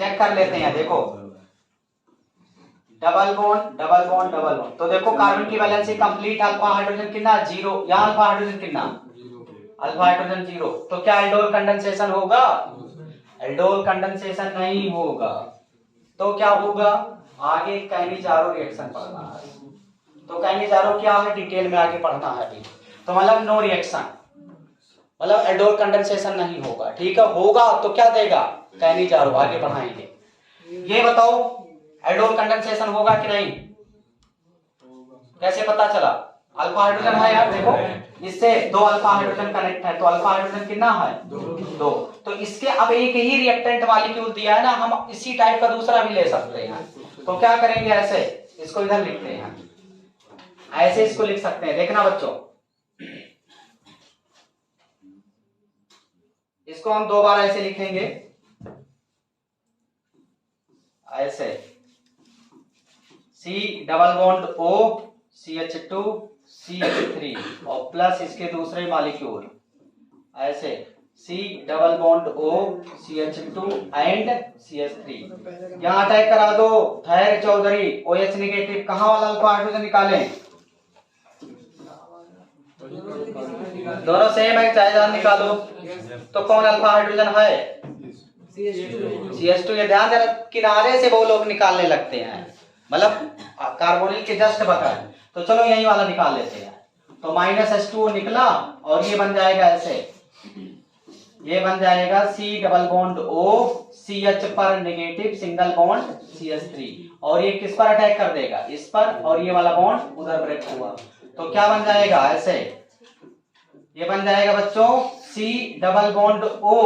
A: चेक कर लेते हैं, देखो double bond double bond double bond, तो देखो कार्बन की वैलेंसी कंप्लीट, अल्फा हाइड्रोजन कितना 0, यहाँ अल्फा हाइड्रोजन कितना, अल्फा हाइड्रोजन 0, तो क्या एल्डोल कंडेंसेशन होगा? एल्डोल कंडेंसेशन नहीं होगा। तो क्या होगा? आगे कैनिजारो रिएक्शन पढ़ना है, तो कैनिजारो क्या है डिटेल में आगे पढ़ना है अभी। तो मतलब नो रिएक्शन, मतलब एल्डोल कंडेंसेशन नहीं होगा, ठीक है। होगा तो क्या देगा? कैनिजारो, आगे बढ़ाएंगे। ये बताओ एल्डोल कंडेंसेशन होगा कि नहीं? कैसे पता चला? अल्फा हाइड्रोजन है यार, देखो इससे दो अल्फा हाइड्रोजन कनेक्ट है, तो अल्फा हाइड्रोजन कितना है? 2। तो इसके अब एक ही रिएक्टेंट मॉलिक्यूल दिया है ना, हम इसी टाइप का दूसरा भी ले सकते हैं। तो क्या करेंगे, ऐसे इसको इधर लिखते हैं, ऐसे इसको लिख सकते हैं, देखना बच्चों, इसको हम 2 बार ऐसे लिखेंगे, ऐसे C double bond O CH2 CH3 और प्लस इसके दूसरे मॉलिक्यूल, ऐसे C double bond O CH2 and CH3। यहाँ अटैक करा दो धैर्य चौधरी, OH नेगेटिव, कहाँ वाला अल्फा हाइड्रोजन निकालें? दोनों सेम है, चाहे निकालो। तो कौन अल्फा हाइड्रोजन है? CH2। ये ध्यान देना, किनारे से वो लोग निकालने लगते हैं, मतलब कार्बोनिल के जस्ट बगल। तो चलो यही वाला निकाल लेते हैं। तो -H2O निकला और ये बन जाएगा ऐसे, ये बन जाएगा C double bond O CH पर नेगेटिव सिंगल बॉन्ड CH3, और ये किस पर अटैक कर देगा? इस पर, और ये वाला बॉन्ड उधर ब्रेक हुआ, तो क्या बन जाएगा? ऐसे ये बन जाएगा बच्चों C डबल बॉन्ड O।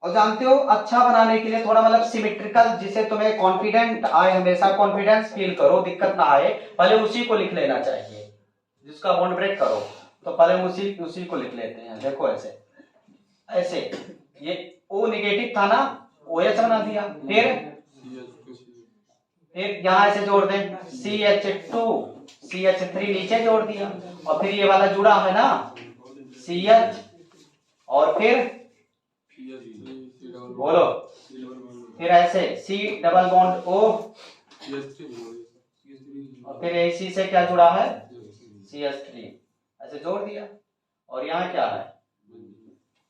A: और जानते हो अच्छा बनाने के लिए थोड़ा मतलब सिमेट्रिकल, जिसे तुम्हें कॉन्फिडेंट आए, हमेशा कॉन्फिडेंस फील करो, दिक्कत ना आए, पहले उसी को लिख लेना चाहिए जिसका बॉन्ड ब्रेक करो। तो पहले उसी को लिख लेते हैं, देखो ऐसे ऐसे, ये O नेगेटिव था ना, OH बना दिया, फिर यहाँ ऐसे जोड़ दें CH2 CH3 नीचे जोड़ दिया, और फिर ये वाला जुड़ा है ना CH, और फिर बोलो, फिर ऐसे C डबल बॉन्ड O, और फिर इसी से क्या जुड़ा है? CH3, ऐसे जोड़ दिया, और यहाँ क्या है?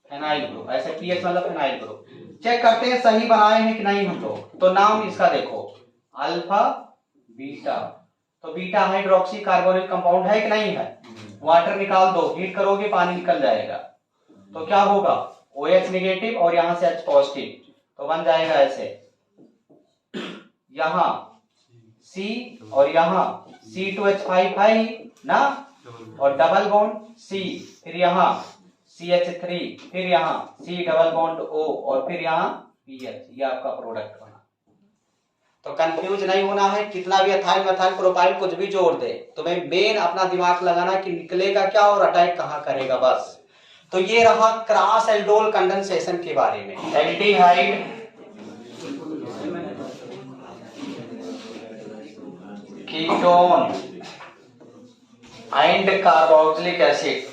A: फेनाइल ग्रुप, ऐसे पीएच मतलब फेनाइल ग्रुप। चेक करते हैं सही बनाए हैं कि नहीं हम लोग। तो नाम इसका देखो अल्फा बीटा, तो बीटा हाइड्रोक्सी कार्बोनिल कंपाउंड है कि नहीं है? वाटर निकाल दो, हीट करोगे पानी निकल जाएगा, तो क्या होगा? OH नेगेटिव और यहां से H पॉजिटिव, तो बन जाएगा ऐसे, यहां C और यहां C2H5 है ना, और डबल बॉन्ड C, फिर यहां CH3, फिर यहाँ C डबल बॉन्ड O, और फिर यहाँ PH, ये आपका प्रोडक्ट बना। तो कंफ्यूज नहीं होना है, कितना भी एथाइल मेथाइल प्रोपाइल कुछ भी जोड़ दे, तुम्हें मेन अपना दिमाग लगाना कि निकलेगा क्या और अटैक कहाँ करेगा, बस। तो ये रहा क्रॉस एल्डोल कंडेंसेशन के बारे में। Aldehyde ketone and carboxylic acid,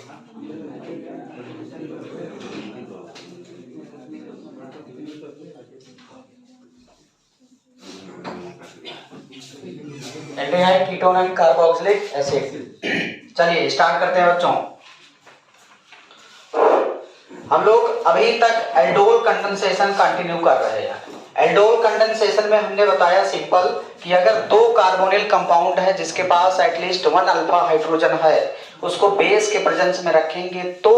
A: aldehyde ketone and carboxylic acid. चलिए स्टार्ट करते हैं बच्चों। हम लोग अभी तक एल्डोल कंडेंसेशन कंटिन्यू कर रहे हैं। एल्डोल कंडेंसेशन में हमने बताया सिंपल कि अगर 2 कार्बोनिल कंपाउंड है जिसके पास एटलीस्ट 1 अल्फा हाइड्रोजन है, उसको बेस के प्रेजेंस में रखेंगे तो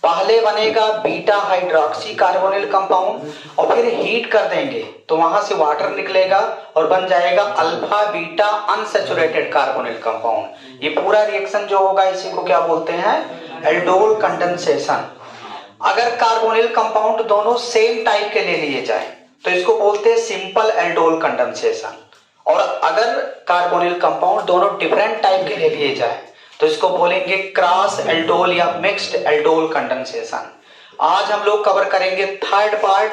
A: पहले बनेगा बीटा हाइड्रोक्सी कार्बोनिल कंपाउंड, और फिर हीट कर देंगे तो वहां से वाटर निकलेगा और बन जाएगा alpha beta unsaturated carbonyl compound. ये पूरा रिएक्शन जो होगा इसी को क्या बोलते हैं? Aldol condensation. अगर कार्बोनिल कंपाउंड दोनों सेम टाइप के ले लिए जाए तो इसको बोलते हैं सिंपल एल्डोल कंडेंसेशन, और अगर कार्बोनिल कंपाउंड दोनों डिफरेंट टाइप के ले लिए जाए तो इसको बोलेंगे क्रॉस एल्डोल या मिक्स्ड एल्डोल कंडेंसेशन। आज हम लोग कवर करेंगे थर्ड पार्ट,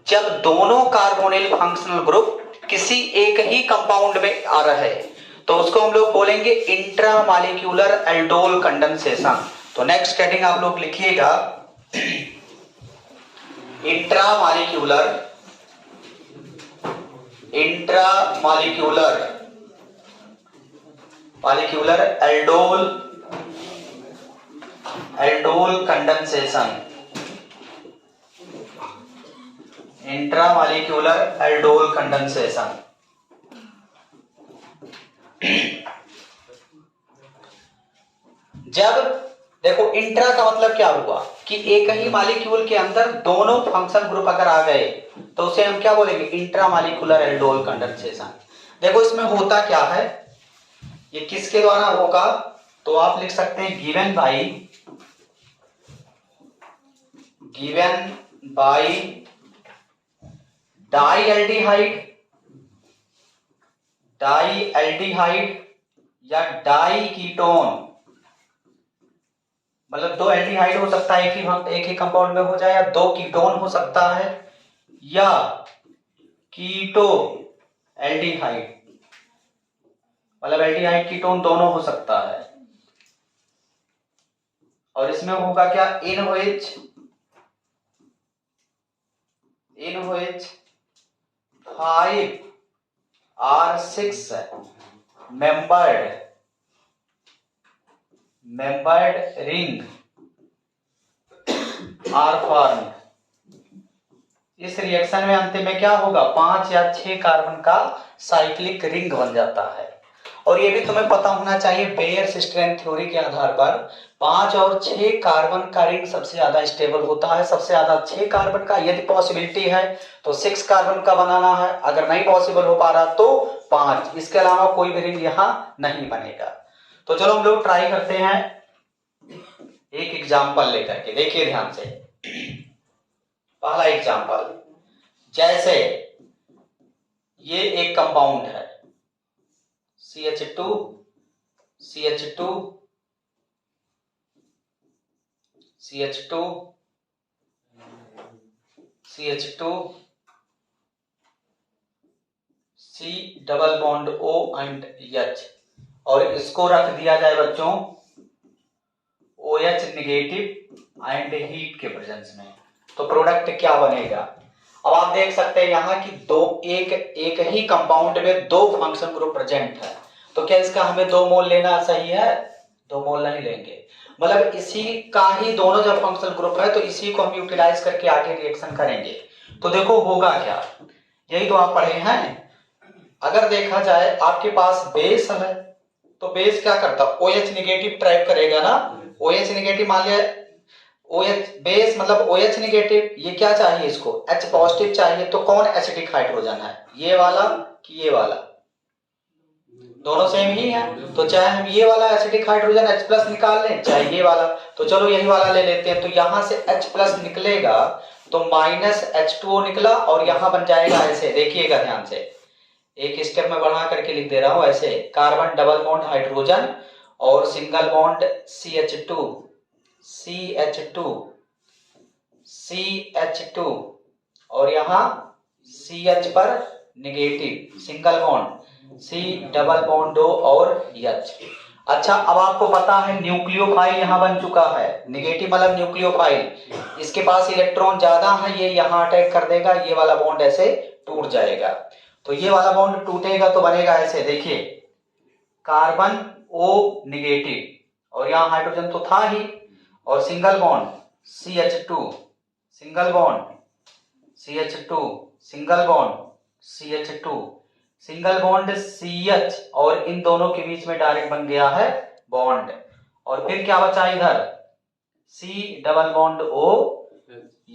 A: जब दोनों कार्बोनिल फंक्शनल ग्रुप किसी एक ही कंपाउंड में आ रहे तो उसको हम लोग बोलेंगे इंट्रामॉलिक्यूलर एल्डोल कंडेंसेशन। तो नेक्स्ट हेडिंग आप लोग लिखिएगा intramolecular intramolecular molecular aldol condensation, intramolecular aldol condensation. जब देखो इंट्रा का मतलब क्या हुआ कि एक ही मॉलिक्यूल के अंदर दोनों फंक्शन ग्रुप अगर आ गए तो उसे हम क्या बोलेंगे, इंट्रामॉलिक्यूलर एल्डोल कंडेंसेशन। देखो इसमें होता क्या है, ये किसके द्वारा होगा, तो आप लिख सकते हैं गिवन बाय डाईएल्डिहाइड या डाई कीटोन, मतलब दो एल्डिहाइड हो सकता है एक ही कंपाउंड में हो जाए, या दो कीटोन हो सकता है, या कीटो एल्डिहाइड, मतलब एल्डिहाइड कीटोन दोनों हो सकता है। और इसमें होगा क्या, NOH 5R6 membered ring are formed. इस रिएक्शन में अंत में क्या होगा, 5 या 6 कार्बन का साइक्लिक रिंग बन जाता है। और ये भी तुम्हें पता होना चाहिए बेयर्स स्ट्रेंथ थ्योरी के आधार पर 5 और 6 कार्बन का रिंग सबसे ज्यादा स्टेबल होता है। सबसे ज्यादा 6 कार्बन का, यदि पॉसिबिलिटी है तो 6 कार्बन का बनाना है, अगर नहीं पॉसिबल हो पा रहा तो 5, इसके अलावा कोई भी रिंग यहां नहीं बनेगा। तो चलो हम लोग ट्राई करते हैं एक एग्जाम्पल लेकर के, देखिए ध्यान से। पहला एग्जाम्पल, जैसे ये एक कंपाउंड है CH2 CH2 CH2 CH2 C double bond O and H, और इसको रख दिया जाए बच्चों OH निगेटिव एंड हीट के प्रेजेंस में, तो प्रोडक्ट क्या बनेगा। अब आप देख सकते हैं यहाँ की एक ही कंपाउंड में 2 फंक्शन ग्रुप प्रेजेंट है, तो क्या इसका हमें 2 मोल लेना सही है, 2 मोल नहीं लेंगे, मतलब इसी का ही दोनों जब फंक्शन ग्रुप है तो इसी को हम यूटिलाइज करके आगे रिएक्शन करेंगे। तो देखो होगा क्या, यही तो आप पढ़े हैं। अगर देखा जाए आपके पास बेस है तो बेस क्या करता, OH निगेटिव ट्रैप करेगा ना, OH निगेटिव मान लिया, OH बेस मतलब OH निगेटिव, ये क्या चाहिए इसको H पॉजिटिव चाहिए, तो कौन एसिडिक हाइड्रोजन है, ये वाला कि ये वाला, दोनों सेम ही है, तो चाहे हम ये वाला एसिडिक हाइड्रोजन H प्लस निकाल लें चाहे ये वाला, तो चलो यही वाला ले लेते हैं। तो यहां से H प्लस निकलेगा तो माइनस H2O निकला, और यहां बन जाएगा ऐसे, देखिएगा ध्यान से, एक स्टेप में बढ़ा करके लिख दे रहा हूं ऐसे, कार्बन डबल बॉन्ड हाइड्रोजन और सिंगल बॉन्ड CH2 और यहां CH पर negative single bond C double bond O और H। अच्छा, अब आपको पता है न्यूक्लियोफाइल यहां बन चुका है, निगेटिव मतलब न्यूक्लियोफाइल, इसके पास इलेक्ट्रॉन ज्यादा है, ये यहां अटैक कर देगा, ये वाला बॉन्ड ऐसे टूट जाएगा, तो ये वाला बॉन्ड टूटेगा तो बनेगा ऐसे, देखिए कार्बन O निगेटिव और यहां हाइड्रोजन तो था ही, और single bond CH2 single bond CH2 single bond CH2 single bond CH, और इन दोनों के बीच में डायरेक्ट बन गया है बॉन्ड, और फिर क्या बचा इधर C double bond O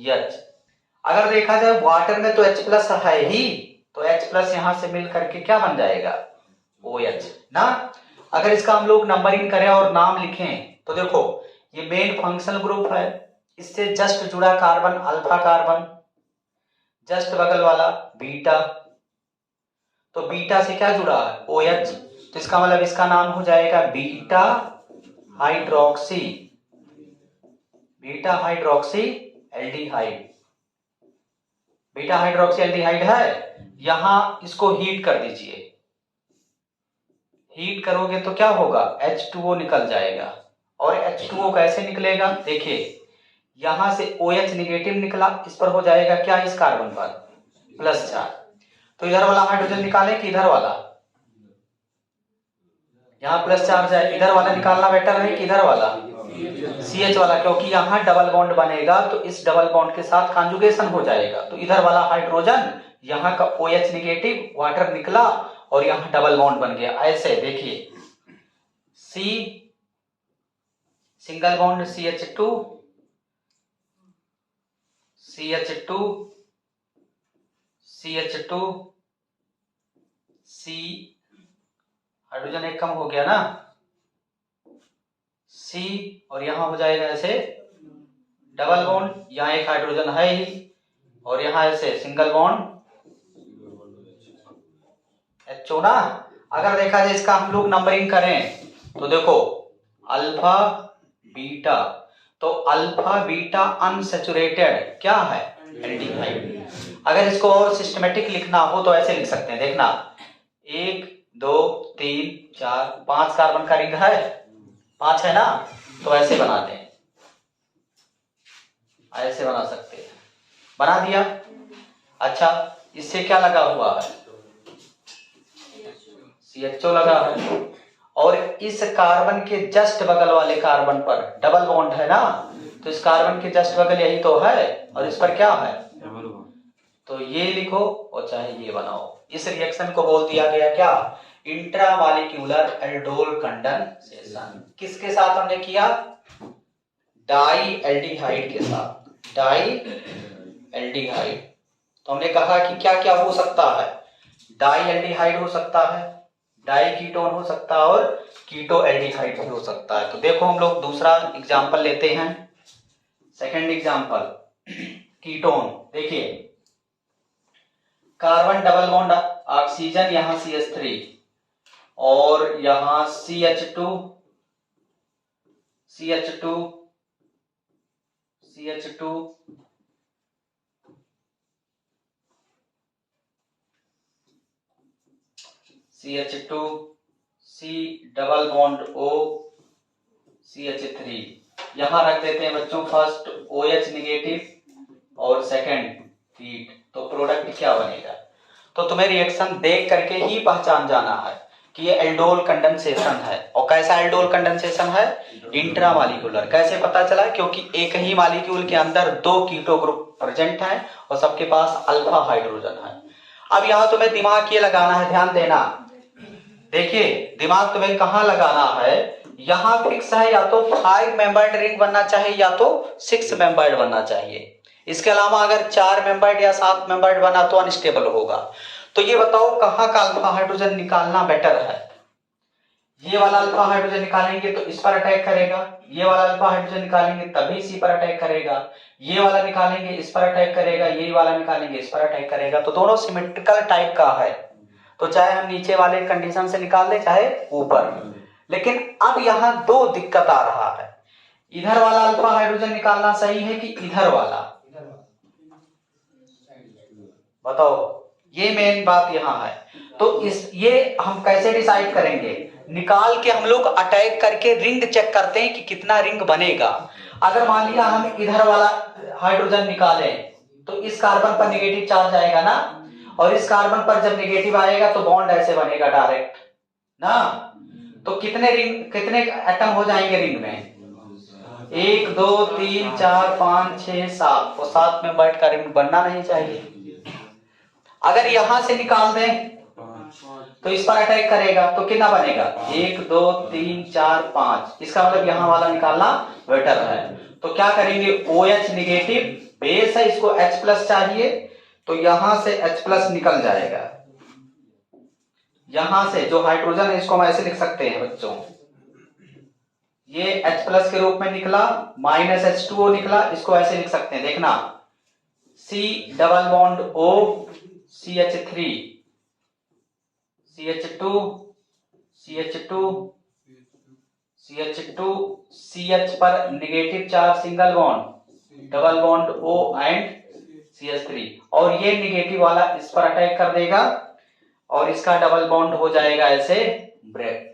A: H। अगर देखा जाए वाटर में तो H प्लस है ही, तो H प्लस यहां से मिल करके क्या बन जाएगा OH ना। अगर इसका हम लोग नंबरिंग करें और नाम लिखें तो देखो ये मेन फंक्शनल ग्रुप है, इससे जस्ट जुड़ा कार्बन अल्फा कार्बन, जस्ट बगल वाला बीटा, तो बीटा से क्या जुड़ा है OH, तो इसका मतलब इसका नाम हो जाएगा beta hydroxy aldehyde. Beta hydroxy aldehyde है, यहां इसको हीट कर दीजिए, हीट करोगे तो क्या होगा H2O निकल जाएगा, और H2O कैसे निकलेगा, देखिए यहां से OH निगेटिव निकला, इस पर हो जाएगा क्या, इस कार्बन पर प्लस चार्ज, तो इधर वाला हाइड्रोजन निकालें कि इधर वाला? यहाँ प्लस चार्ज है, इधर वाला निकालना बेटर है कि इधर वाला? CH वाला, क्योंकि यहाँ डबल बॉन्ड बनेगा तो इस डबल बॉन्ड के साथ कॉन्जुगेशन हो जाएगा, तो इधर वाला हाइड्रोजन यहाँ का OH नेगेटिव वाटर निकला और यहाँ डबल बॉन्ड बन गया। ऐसे देखिए, C single bond CH2 CH2 CH2 C, hydrogen एक कम हो गया ना, C, और यहां हो जाएगा ऐसे डबल बॉन्ड, यहाँ एक हाइड्रोजन है ही, और यहाँ ऐसे सिंगल बॉन्ड HO ना। अगर देखा जाए इसका हम लोग नंबरिंग करें तो देखो अल्फा बीटा, तो अल्फा बीटा अनसैचुरेटेड क्या है? एल्डिहाइड। अगर इसको और सिस्टमेटिक लिखना हो तो ऐसे लिख सकते हैं, देखना 1 2 3 4 5 कार्बन का रिंग है, 5 है ना, तो ऐसे बनाते हैं, ऐसे बना सकते हैं, बना दिया। अच्छा, इससे क्या लगा हुआ है? CHO लगा है, और इस कार्बन के जस्ट बगल वाले कार्बन पर डबल बॉन्ड है ना, तो इस कार्बन के जस्ट बगल यही तो है, और इस पर क्या है? तो ये लिखो और चाहे ये बनाओ। इस रिएक्शन को बोल दिया गया क्या? Intramolecular aldol condensation. किसके साथ हमने किया? डाई एल्डिहाइड के साथ, डाई एल्डिहाइड। तो हमने कहा कि क्या क्या हो सकता है? डाई एल्डिहाइड हो सकता है, डाई कीटोन हो सकता है, और कीटो एल्डिहाइड भी हो सकता है। तो देखो हम लोग दूसरा एग्जांपल लेते हैं, सेकंड एग्जांपल कीटोन। देखिए कार्बन डबल बॉन्ड ऑक्सीजन, यहां CH3 और यहां CH2 CH2 CH2 CH2 C double bond O CH3, यहां रख देते हैं बच्चों फर्स्ट OH नेगेटिव और सेकंड फीट, तो प्रोडक्ट क्या बनेगा? तो तुम्हें रिएक्शन देख करके ही पहचान जाना है कि ये एल्डोल कंडेंसेशन है। और कैसा एल्डोल कंडेंसेशन है? इंट्रामॉलिक्यूलर। कैसे पता चला? क्योंकि एक ही मॉलिक्यूल के अंदर 2 कीटो ग्रुप प्रेजेंट हैं और सबके पास अल्फा हाइड्रोजन है। अब यहां तुम्हें दिमाग ये लगाना है, ध्यान देना। देखिए दिमाग तुम्हें कहां लगाना है, यहां फिक्स है या तो 5 मेंबर्ड रिंग बनना चाहिए या तो 6 मेंबर्ड बनना चाहिए। इसके अलावा अगर 4 मेंबर्ड या 7 मेंबर्ड बना तो अनस्टेबल होगा। तो ये बताओ कहां का अल्फा हाइड्रोजन निकालना बेटर है? ये वाला अल्फा हाइड्रोजन निकालेंगे तो इस पर अटैक करेगा, ये वाला अल्फा हाइड्रोजन निकालेंगे तभी सी पर अटैक करेगा, ये वाला निकालेंगे इस पर अटैक करेगा, ये वाला निकालेंगे इस पर अटैक करेगा। तो दोनों सिमेट्रिकल टाइप का है, तो चाहे हम नीचे वाले कंडीशन से निकाल ले चाहे ऊपर। लेकिन अब यहां 2 दिक्कत आ रहा है, इधर वाला अल्फा हाइड्रोजन निकालना सही है कि इधर वाला? बताओ, ये मेन बात यहां है। तो ये हम कैसे डिसाइड करेंगे? निकाल के हम लोग अटैक करके रिंग चेक करते हैं कि कितना रिंग बनेगा। अगर मान लिया हम इधर वाला हाइड्रोजन निकालें तो इस कार्बन पर नेगेटिव चार्ज आएगा ना, और इस कार्बन पर जब नेगेटिव आएगा तो बॉन्ड ऐसे बनेगा डायरेक्ट ना। तो कितने एटम हो जाएंगे रिंग में? 1 2 3 4 5 6 7, तो 7 में बैठ का रिंग बनना नहीं चाहिए। अगर यहां से निकाल दें तो इस पर अटैक करेगा तो कितना बनेगा? 1 2 3 4 5, इसका मतलब यहां वाला निकालना बेटर है। तो क्या करेंगे? OH नेगेटिव बेस है, इसको H प्लस चाहिए, तो यहां से H प्लस निकल जाएगा। यहां से जो हाइड्रोजन है इसको हम ऐसे लिख सकते हैं बच्चों, ये H प्लस के रूप में निकला, माइनस H2O निकला, इसको ऐसे लिख सकते हैं, देखना C double bond O CH3 CH2 CH2 CH2 CH पर negative charge single bond double bond O and CH3, और ये नेगेटिव वाला इस पर अटैक कर देगा और इसका डबल बॉन्ड हो जाएगा ऐसे ब्रेक।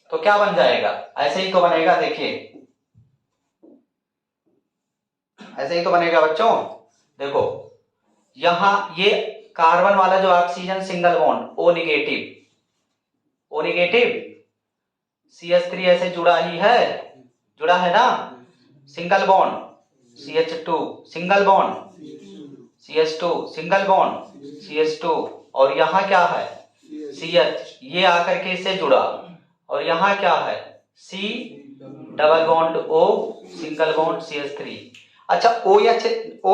A: तो क्या बन जाएगा? ऐसे ही तो बनेगा, देखिए ऐसे ही तो बनेगा बच्चों। देखो यहां ये कार्बन वाला जो oxygen single bond O negative CH3 ऐसे जुड़ा ही है, जुड़ा है ना, single bond CH2 single bond CH2 single bond CH2 और यहाँ क्या है CH, ये आकर के इससे जुड़ा और यहाँ क्या है C double bond O single bond CH3। अच्छा O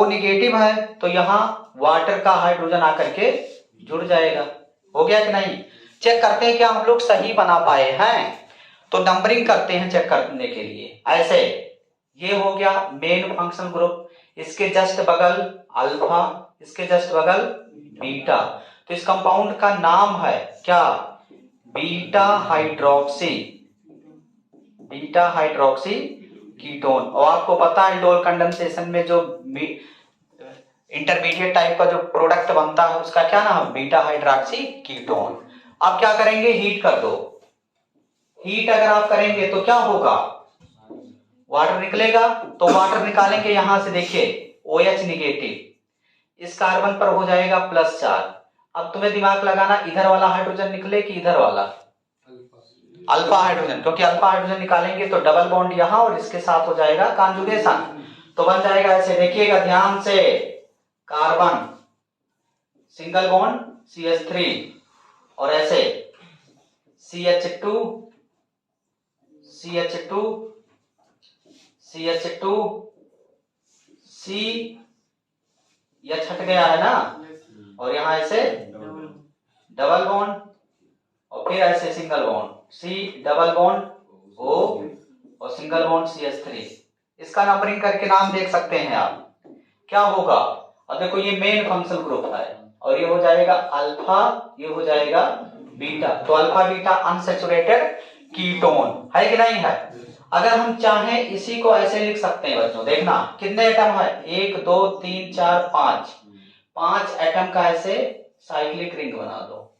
A: नेगेटिव है तो यहाँ वाटर का हाइड्रोजन आकर के जुड़ जाएगा। हो गया कि नहीं? चेक करते हैं क्या हम लोग सही बना पाए हैं, तो नंबरिंग करते हैं चेक करने के लिए। ऐसे ये हो गया मेन फंक्शनल ग्रुप, इसके जस्ट बगल अल्फा, इसके जस्ट बगल बीटा, तो इस कंपाउंड का नाम है क्या बीटा हाइड्रोक्सी कीटोन। और आपको पता है एल्डोल कंडेंसेशन में जो इंटरमीडिएट टाइप का जो प्रोडक्ट बनता है उसका क्या नाम है बीटा हाइड्रोक्सी कीटोन। अब क्या करेंगे हीट कर दो, हीट अगर आप करेंगे तो क्या होगा वाटर निकलेगा, तो वाटर निकालेंगे यहां से देखिए OH नेगेटिव, इस कार्बन पर हो जाएगा +4। अब तुम्हें दिमाग लगाना इधर वाला हाइड्रोजन निकले कि इधर वाला अल्फा हाइड्रोजन, क्योंकि अल्फा हाइड्रोजन निकालेंगे तो डबल बॉन्ड यहां और इसके साथ हो जाएगा कॉन्जुगेशन, तो बन जाएगा ऐसे, देखिएगा ध्यान से, कार्बन सिंगल बॉन्ड CH3 और ऐसे CH2 C यह छट गया है ना, और यहाँ ऐसे डबल बॉन्ड और फिर ऐसे single bond C double bond O और सिंगल बॉन्ड CH3। इसका नंबरिंग करके नाम देख सकते हैं आप क्या होगा। अब देखो ये मेन फंक्शनल ग्रुप है और ये हो जाएगा अल्फा, ये हो जाएगा बीटा, तो अल्फा बीटा अनसैचुरेटेड कीटोन है कि नहीं है। अगर हम चाहें इसी को ऐसे लिख सकते हैं बच्चों, देखना कितने एटम है 1 2 3 4 5 एटम का ऐसे साइक्लिक रिंग बना दो,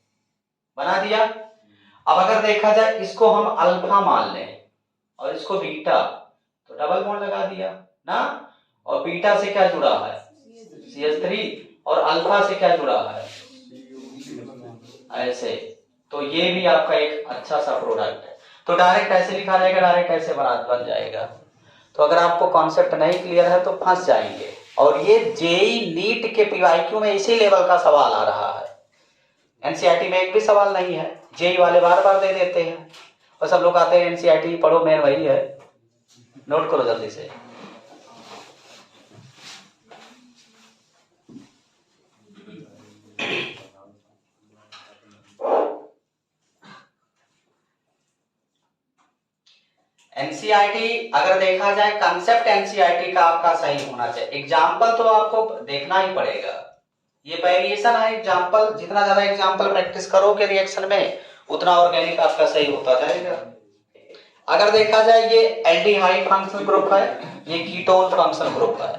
A: बना दिया। अब अगर देखा जाए इसको हम अल्फा मान लें और इसको बीटा, तो डबल बॉन्ड लगा दिया ना, और बीटा से क्या जुड़ा है CH3 और अल्फा से क्या जुड़ा है ऐसे, तो ये भी आपका एक अच्छा सा प्रोडक्ट है। तो डायरेक्ट ऐसे लिखा जाएगा, डायरेक्ट ऐसे बन जाएगा। तो अगर आपको कॉन्सेप्ट नहीं क्लियर है तो फंस जाएंगे, और ये जेई नीट के PYQ में इसी लेवल का सवाल आ रहा है, NCERT में एक भी सवाल नहीं है, जेई वाले बार बार दे देते हैं और सब लोग आते हैं NCERT पढ़ो, मेन वही है, नोट करो जल्दी से। NCERT अगर देखा जाए कंसेप्ट NCERT का आपका सही होना चाहिए, एग्जाम्पल तो आपको देखना ही पड़ेगा, ये वेरिएशन है एग्जाम्पल, जितना ज्यादा एग्जाम्पल प्रैक्टिस करोगे रिएक्शन में उतना ऑर्गेनिक आपका सही होता जाएगा। अगर देखा जाए ये एल्डिहाइड फंक्शनल ग्रुप है, ये कीटोन फंक्शनल ग्रुप है।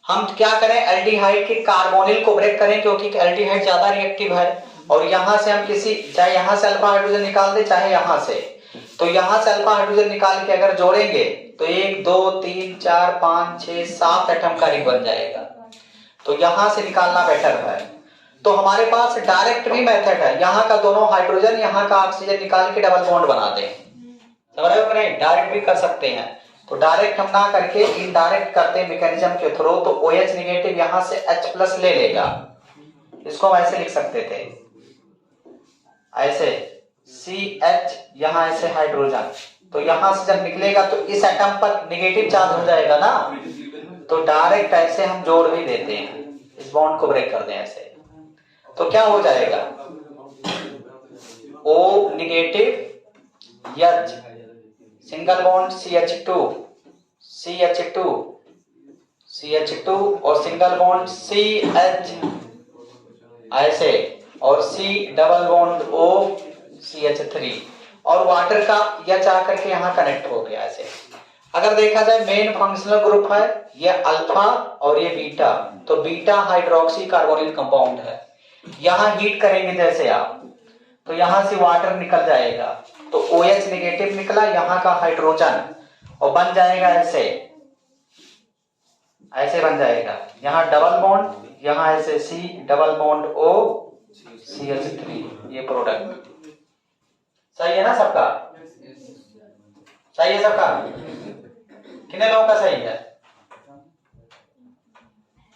A: हम क्या करें एल्डिहाइड के कार्बोनिल को ब्रेक करें, क्योंकि एल्डिहाइड ज्यादा रिएक्टिव है, और यहां से हम किसी, चाहे यहां से अल्फा हाइड्रोजन निकाल दे चाहे यहां से, तो यहां से अल्फा हाइड्रोजन निकाल के अगर जोड़ेंगे तो 1 2 3 4 5 6 7 एटम का रिंग बन जाएगा, तो यहां से निकालना बेटर है। तो हमारे पास डायरेक्ट भी मेथड है, यहाँ का दोनों हाइड्रोजन यहाँ का ऑक्सीजन निकाल के डबल बॉन्ड बना दें, समझ रहे हो कि नहीं, डायरेक्ट भी कर सकते हैं। तो डायरेक्ट हम ना करके इनडायरेक्ट करते हैं मैकेनिज्म के थ्रू, तो OH नेगेटिव यहाँ से H+ ले लेगा, इसको हम ऐसे लिख सकते थे, ऐसे CH यहाँ ऐसे हाइड्रोजन, तो यहां से जब निकलेगा तो इस एटम पर नेगेटिव चार्ज हो जाएगा ना, तो डायरेक्ट ऐसे हम जोड़ भी देते हैं, इस बॉन्ड को ब्रेक कर दें ऐसे, तो क्या हो जाएगा O negative H single bond CH2 और सिंगल बॉन्ड CH ऐसे, और C double bond O CH3, और वाटर का H आकर के यहाँ कनेक्ट हो गया ऐसे। अगर देखा जाए मेन फंक्शनल ग्रुप है ये अल्फा और ये बीटा, तो बीटा हाइड्रोक्सी कार्बोनिल कंपाउंड है। यहाँ हीट करेंगे जैसे आप, तो यहां से वाटर निकल जाएगा, तो OH नेगेटिव निकला यहाँ का हाइड्रोजन, और बन जाएगा ऐसे ऐसे बन जाएगा, यहाँ डबल बॉन्ड, यहाँ ऐसे C double bond O CH3, ये प्रोडक्ट सही है ना सबका? सही है सबका? कितने लोगों का सही है?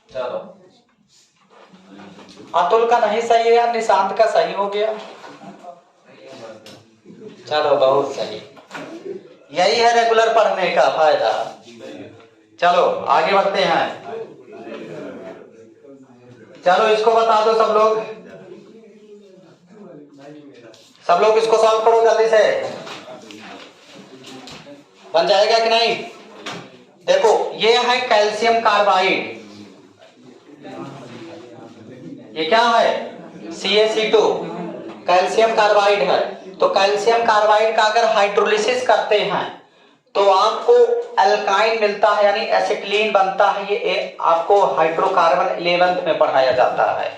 A: चलो, अतुल का नहीं सही है यार, निशांत का सही हो गया। चलो बहुत सही, यही है रेगुलर पढ़ने का फायदा। चलो आगे बढ़ते हैं। चलो इसको बता दो सब लोग, सब लोग इसको सॉल्व करो जल्दी से, बन जाएगा कि नहीं? देखो ये है कैल्शियम कार्बाइड, ये क्या है? CaC2 कैल्शियम कार्बाइड है। तो कैल्शियम कार्बाइड का अगर हाइड्रोलिसिस करते हैं तो आपको अल्काइन मिलता है, यानी एसिटिलीन बनता है। ये आपको हाइड्रोकार्बन 11th में पढ़ाया जाता है।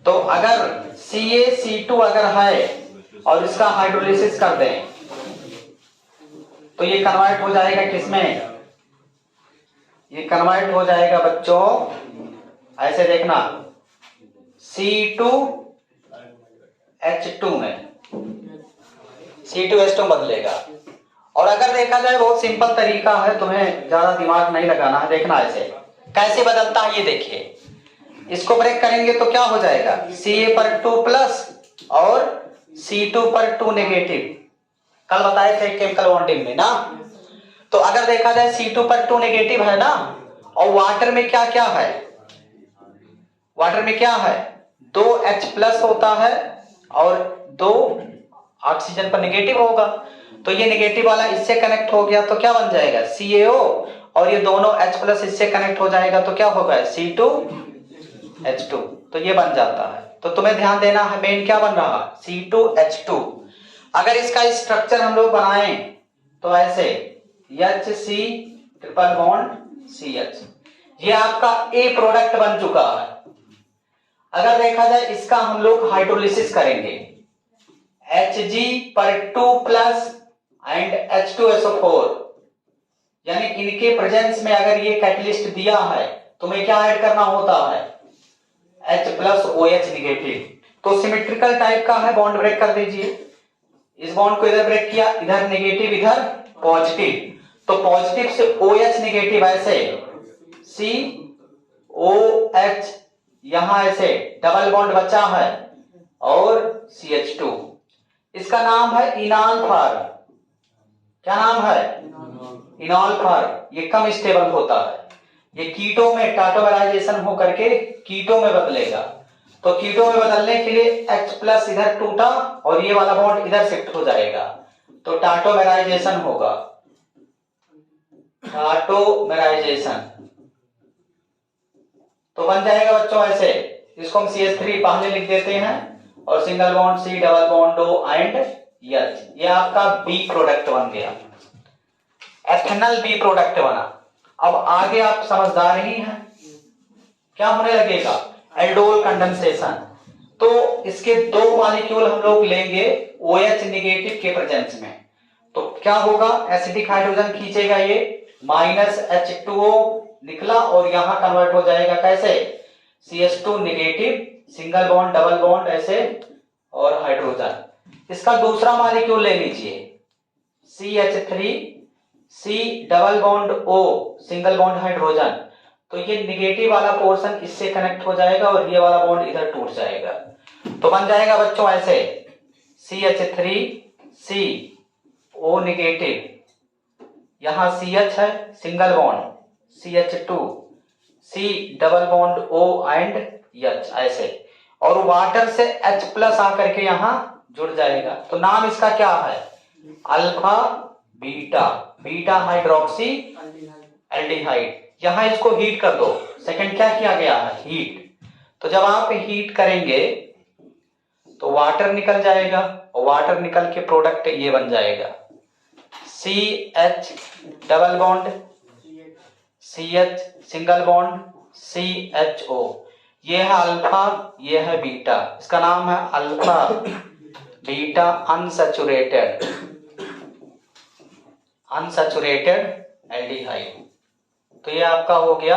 A: तो अगर CaC2 अगर है और इसका हाइड्रोलिसिस कर दें तो ये कन्वर्ट हो जाएगा किसमें? ये कन्वर्ट हो जाएगा बच्चों, ऐसे देखना, C2H2 में, C2H2 बदलेगा। और अगर देखा जाए बहुत सिंपल तरीका है, तुम्हें ज्यादा दिमाग नहीं लगाना है, देखना ऐसे कैसे बदलता है। ये देखिए, इसको ब्रेक करेंगे तो क्या हो जाएगा? Ca पर 2 प्लस और C2 पर 2 नेगेटिव, कल बताए थे केमिकल बॉन्डिंग में ना। तो अगर देखा जाए C2 पर 2 नेगेटिव है ना, और वाटर में क्या क्या है? वाटर में क्या है? 2 H प्लस होता है और 2 ऑक्सीजन पर नेगेटिव होगा। तो ये नेगेटिव वाला इससे कनेक्ट हो गया तो क्या बन जाएगा? CaO, और ये दोनों H प्लस इससे कनेक्ट हो जाएगा तो क्या होगा? C2H2। तो ये बन जाता है। तो तुम्हें ध्यान देना है, मेन क्या बन रहा? C2H2। अगर इसका स्ट्रक्चर हम लोग बनाएं तो ऐसे HC ट्रिपल बॉन्ड CH, ये आपका A प्रोडक्ट बन चुका है। अगर देखा जाए इसका हम लोग हाइड्रोलिसिस करेंगे, Hg पर 2 प्लस एंड H2SO4, यानी इनके प्रेजेंस में अगर ये कैटलिस्ट दिया है तुम्हें क्या ऐड करना होता है? H plus OH negative. तो सिमेट्रिकल टाइप का है, बॉन्ड ब्रेक कर दीजिए। इस बॉन्ड को इधर ब्रेक किया, इधर नेगेटिव इधर पॉजिटिव, तो पॉजिटिव से OH निगेटिव, ऐसे COH, यहां ऐसे डबल बॉन्ड बचा है और CH2। इसका नाम है इनॉल्फर। क्या नाम है? इनॉल्फर। ये कम स्टेबल होता है, ये कीटो में टाटोमेराइजेशन होकर के कीटो में बदलेगा। तो कीटो में बदलने के लिए H प्लस इधर टूटा और ये वाला बॉन्ड इधर शिफ्ट हो जाएगा, तो टाटोमेराइजेशन होगा, टाटोमेराइजेशन। तो बन जाएगा बच्चों ऐसे, इसको हम CH3 पहले लिख देते हैं और single bond C double bond O and H, ये आपका B प्रोडक्ट बन गया, एथेनल B प्रोडक्ट बना। अब आगे आप समझदार ही हैं, क्या होने लगेगा? Aldol condensation. तो इसके 2 मॉलिक्यूल हम लोग लेंगे OH निगेटिव के प्रेजेंस में, तो क्या होगा? एसिडिक हाइड्रोजन खींचेगा ये, -H2O निकला और यहां कन्वर्ट हो जाएगा कैसे? CH2 negative, single bond double bond ऐसे और हाइड्रोजन। इसका दूसरा मॉलिक्यूल ले लीजिए, CH3, C double bond O single bond hydrogen, तो ये निगेटिव वाला पोर्शन इससे कनेक्ट हो जाएगा और ये वाला बॉन्ड इधर टूट जाएगा। तो बन जाएगा बच्चों ऐसे CH3 C O नेगेटिव, यहां CH है single bond, CH2 C double bond O and H ऐसे, और वाटर से H प्लस आकर के यहां जुड़ जाएगा। तो नाम इसका क्या है? Alpha beta, beta hydroxy aldehyde. यहां इसको हीट कर दो, सेकंड क्या किया गया है? हीट। तो जब आप हीट करेंगे तो वाटर निकल जाएगा और वाटर निकल के प्रोडक्ट ये बन जाएगा CH double bond CH single bond CHO, ये है अल्फा, ये है बीटा, इसका नाम है अल्फा बीटा अनसैचुरेटेड एल्डिहाइड। तो ये आपका हो गया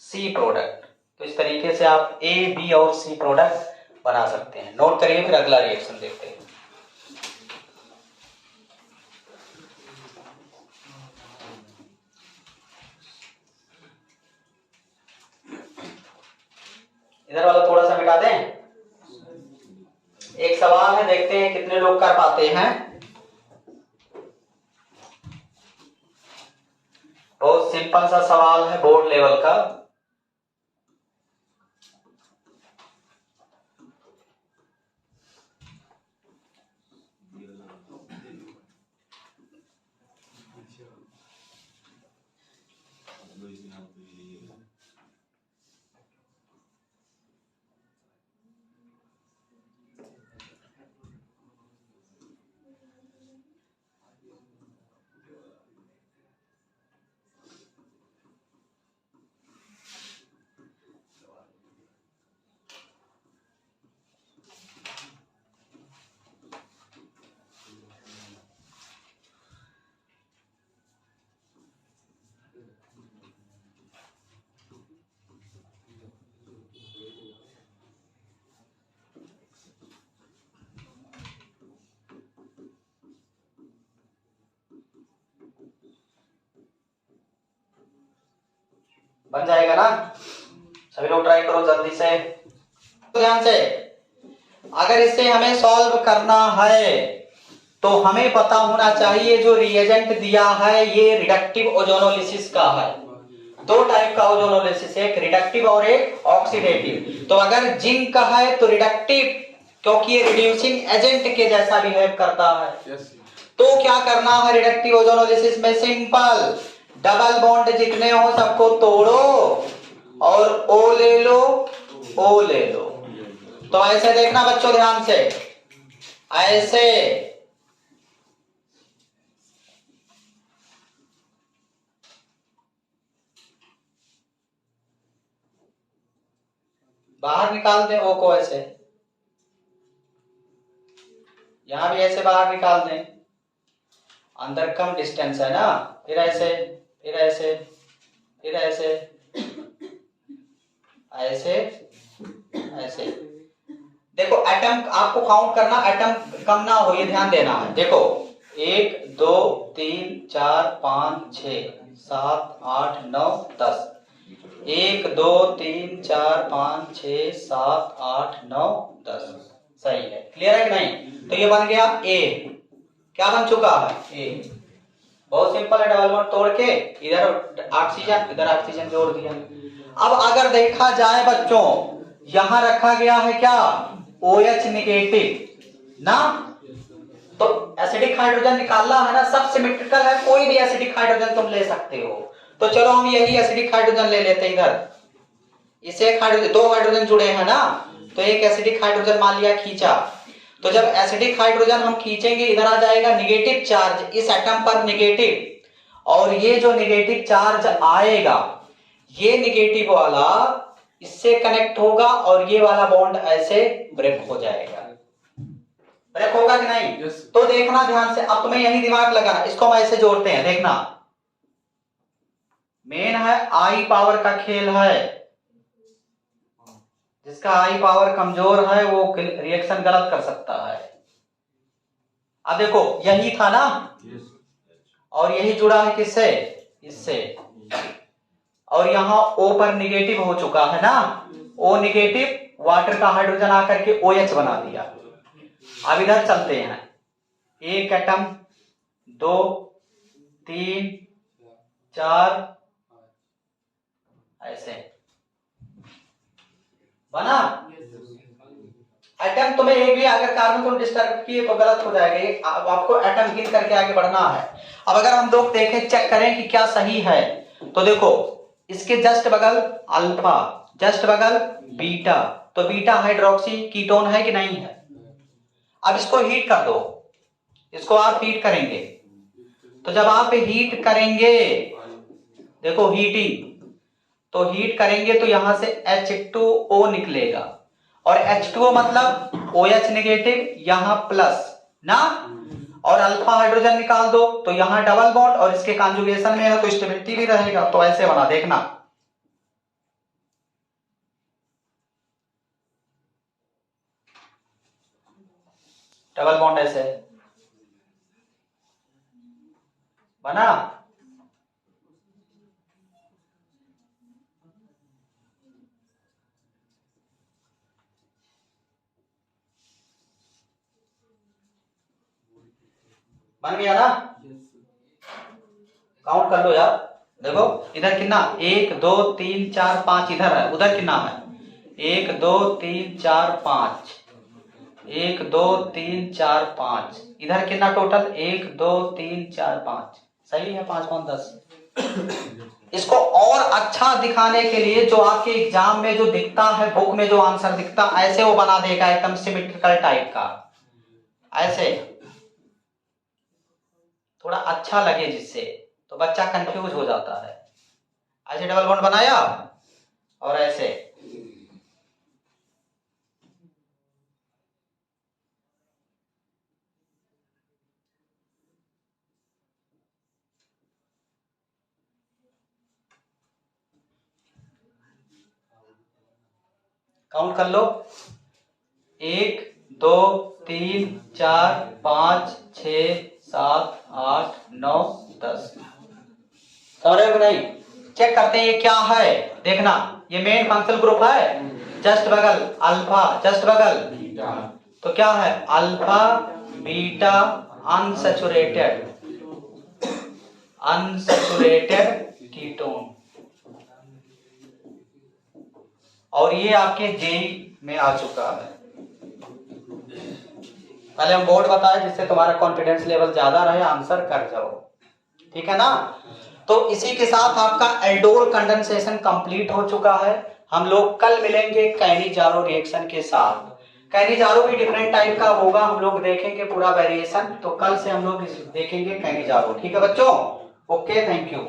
A: सी प्रोडक्ट। तो इस तरीके से आप ए, बी और सी प्रोडक्ट बना सकते हैं। नोट करिए, फिर अगला रिएक्शन देखते हैं। इधर वाला थोड़ा सा मिटा दें। एक सवाल है, देखते हैं कितने लोग कर पाते हैं। बहुत सिंपल सा सवाल है, बोर्ड लेवल का। बन जाएगा ना? सभी लोग ट्राई करो जल्दी से, तो ध्यान से। अगर इसे हमें सॉल्व करना है तो हमें पता होना चाहिए जो रिएजेंट दिया है ये रिडक्टिव ओजोनोलिसिस का है। दो टाइप का ओजोनोलिसिस, एक रिडक्टिव और एक ऑक्सीडेटिव। तो अगर जिंक का है तो रिडक्टिव, क्योंकि ये रिड्यूसिंग एजेंट के जैसा बिहेव करता है। तो क्या करना है रिडक्टिव ओजोनोलिसिस में? सिंपल, डबल बॉन्ड जितने हो सबको तोड़ो और ओ ले लो, ओ ले लो। तो ऐसे देखना बच्चों ध्यान से, ऐसे बाहर निकाल दें ओ को, ऐसे यहां भी ऐसे बाहर निकाल दें, अंदर कम डिस्टेंस है ना। फिर ऐसे, फिर ऐसे, फिर ऐसे, ऐसे, ऐसे। देखो एटम आपको काउंट करना, एटम कम ना हो ये ध्यान देना है। देखो 1 2 3 4 5 6 7 8 9 10, 1 2 3 4 5 6 7 8 9 10। सही है, क्लियर है कि नहीं? तो ये बन गया ए। क्या बन चुका है? ए। बहुत सिंपल है, डबल बॉन्ड तोड़ के इधर ऑक्सीजन, इधर ऑक्सीजन जोड़ दिया। अब अगर देखा जाए बच्चों, यहां रखा गया है क्या? OH निगेटिव ना। तो एसिडिक हाइड्रोजन निकालना है ना, सब सिमेट्रिकल है, कोई भी एसिडिक हाइड्रोजन तुम ले सकते हो। तो चलो हम यही एसिडिक हाइड्रोजन ले लेते हैं इधर। इसे एक हाइड्रोजन, दो हाइड्रोजन जुड़े हैं ना, तो एक एसिडिक हाइड्रोजन मान लिया खींचा। तो जब एसिडिक हाइड्रोजन हम खींचेंगे इधर आ जाएगा निगेटिव चार्ज इस एटम पर, निगेटिव। और ये जो निगेटिव चार्ज आएगा, ये निगेटिव वाला इससे कनेक्ट होगा और ये वाला बॉन्ड ऐसे ब्रेक हो जाएगा। ब्रेक होगा कि नहीं? yes. तो देखना ध्यान से, अब तुम्हें यही दिमाग लगाना। इसको हम ऐसे जोड़ते हैं, देखना। मेन है आई पावर का खेल है, जिसका आई पावर कमजोर है वो रिएक्शन गलत कर सकता है। अब देखो यही था ना, और यही जुड़ा है किससे? इससे। और यहां O पर निगेटिव हो चुका है ना, O निगेटिव, वाटर का हाइड्रोजन आकर के OH बना दिया। अब इधर चलते हैं, एक एटम, 2 3 4, ऐसे बना। एटम तुम्हें एक भी अगर कार्बन तुम डिस्टर्ब किए तो गलत हो जाएगा। आपको एटम गिन करके आगे बढ़ना है। अब अगर हम लोग देखें, चेक करें कि क्या सही है, तो देखो इसके जस्ट बगल अल्फा, जस्ट बगल बीटा, तो बीटा हाइड्रोक्सी कीटोन है कि नहीं है? अब इसको हीट कर दो, इसको आप हीट करेंगे, तो जब आप हीट करेंगे, देखो हीटिंग, तो हीट करेंगे तो यहां से H2O निकलेगा, और H2O मतलब OH नेगेटिव, यहां प्लस ना, और अल्फा हाइड्रोजन निकाल दो तो यहां डबल बॉन्ड और इसके कॉन्जुगेशन में है तो स्टेबिलिटी भी रहेगा। तो ऐसे बना देखना, डबल बॉन्ड ऐसे बना। बन गया ना? काउंट कर लो यार, देखो इधर कितना, 1 2 3 4 5 इधर है, उधर कितना है, 1 2 3 4 5, 1 2 3 4 5, इधर कितना टोटल, 1 2 3 4 5, सही है, 5 5 10। इसको और अच्छा दिखाने के लिए जो आपके एग्जाम में जो दिखता है, बुक में जो आंसर दिखता ऐसे वो बना देगा एकदम सिमेट्रिकल टाइप का, ऐसे थोड़ा अच्छा लगे जिससे, तो बच्चा कंफ्यूज हो जाता है। ऐसे डबल बॉन्ड बनाया और ऐसे, काउंट कर लो, 1 2 3 4 5 6 7 8 9 10। समझ रहे हो नहीं? चेक करते हैं ये क्या है, देखना ये मेन फंक्शनल ग्रुप है, जस्ट बगल अल्फा, जस्ट बगल तो क्या है, alpha beta unsaturated, unsaturated ketone. और ये आपके जेई में आ चुका है। पहले हम बोर्ड बताए जिससे तुम्हारा कॉन्फिडेंस लेवल ज्यादा रहे, आंसर कर जाओ, ठीक है ना? तो इसी के साथ आपका एल्डोल कंडेंसेशन कंप्लीट हो चुका है। हम लोग कल मिलेंगे कैनिजारो रिएक्शन के साथ। कैनिजारो भी डिफरेंट टाइप का होगा, हम लोग देखेंगे पूरा वेरिएशन। तो कल से हम लोग देखेंगे कैनिजारो, ठीक है बच्चों? Okay, thank you.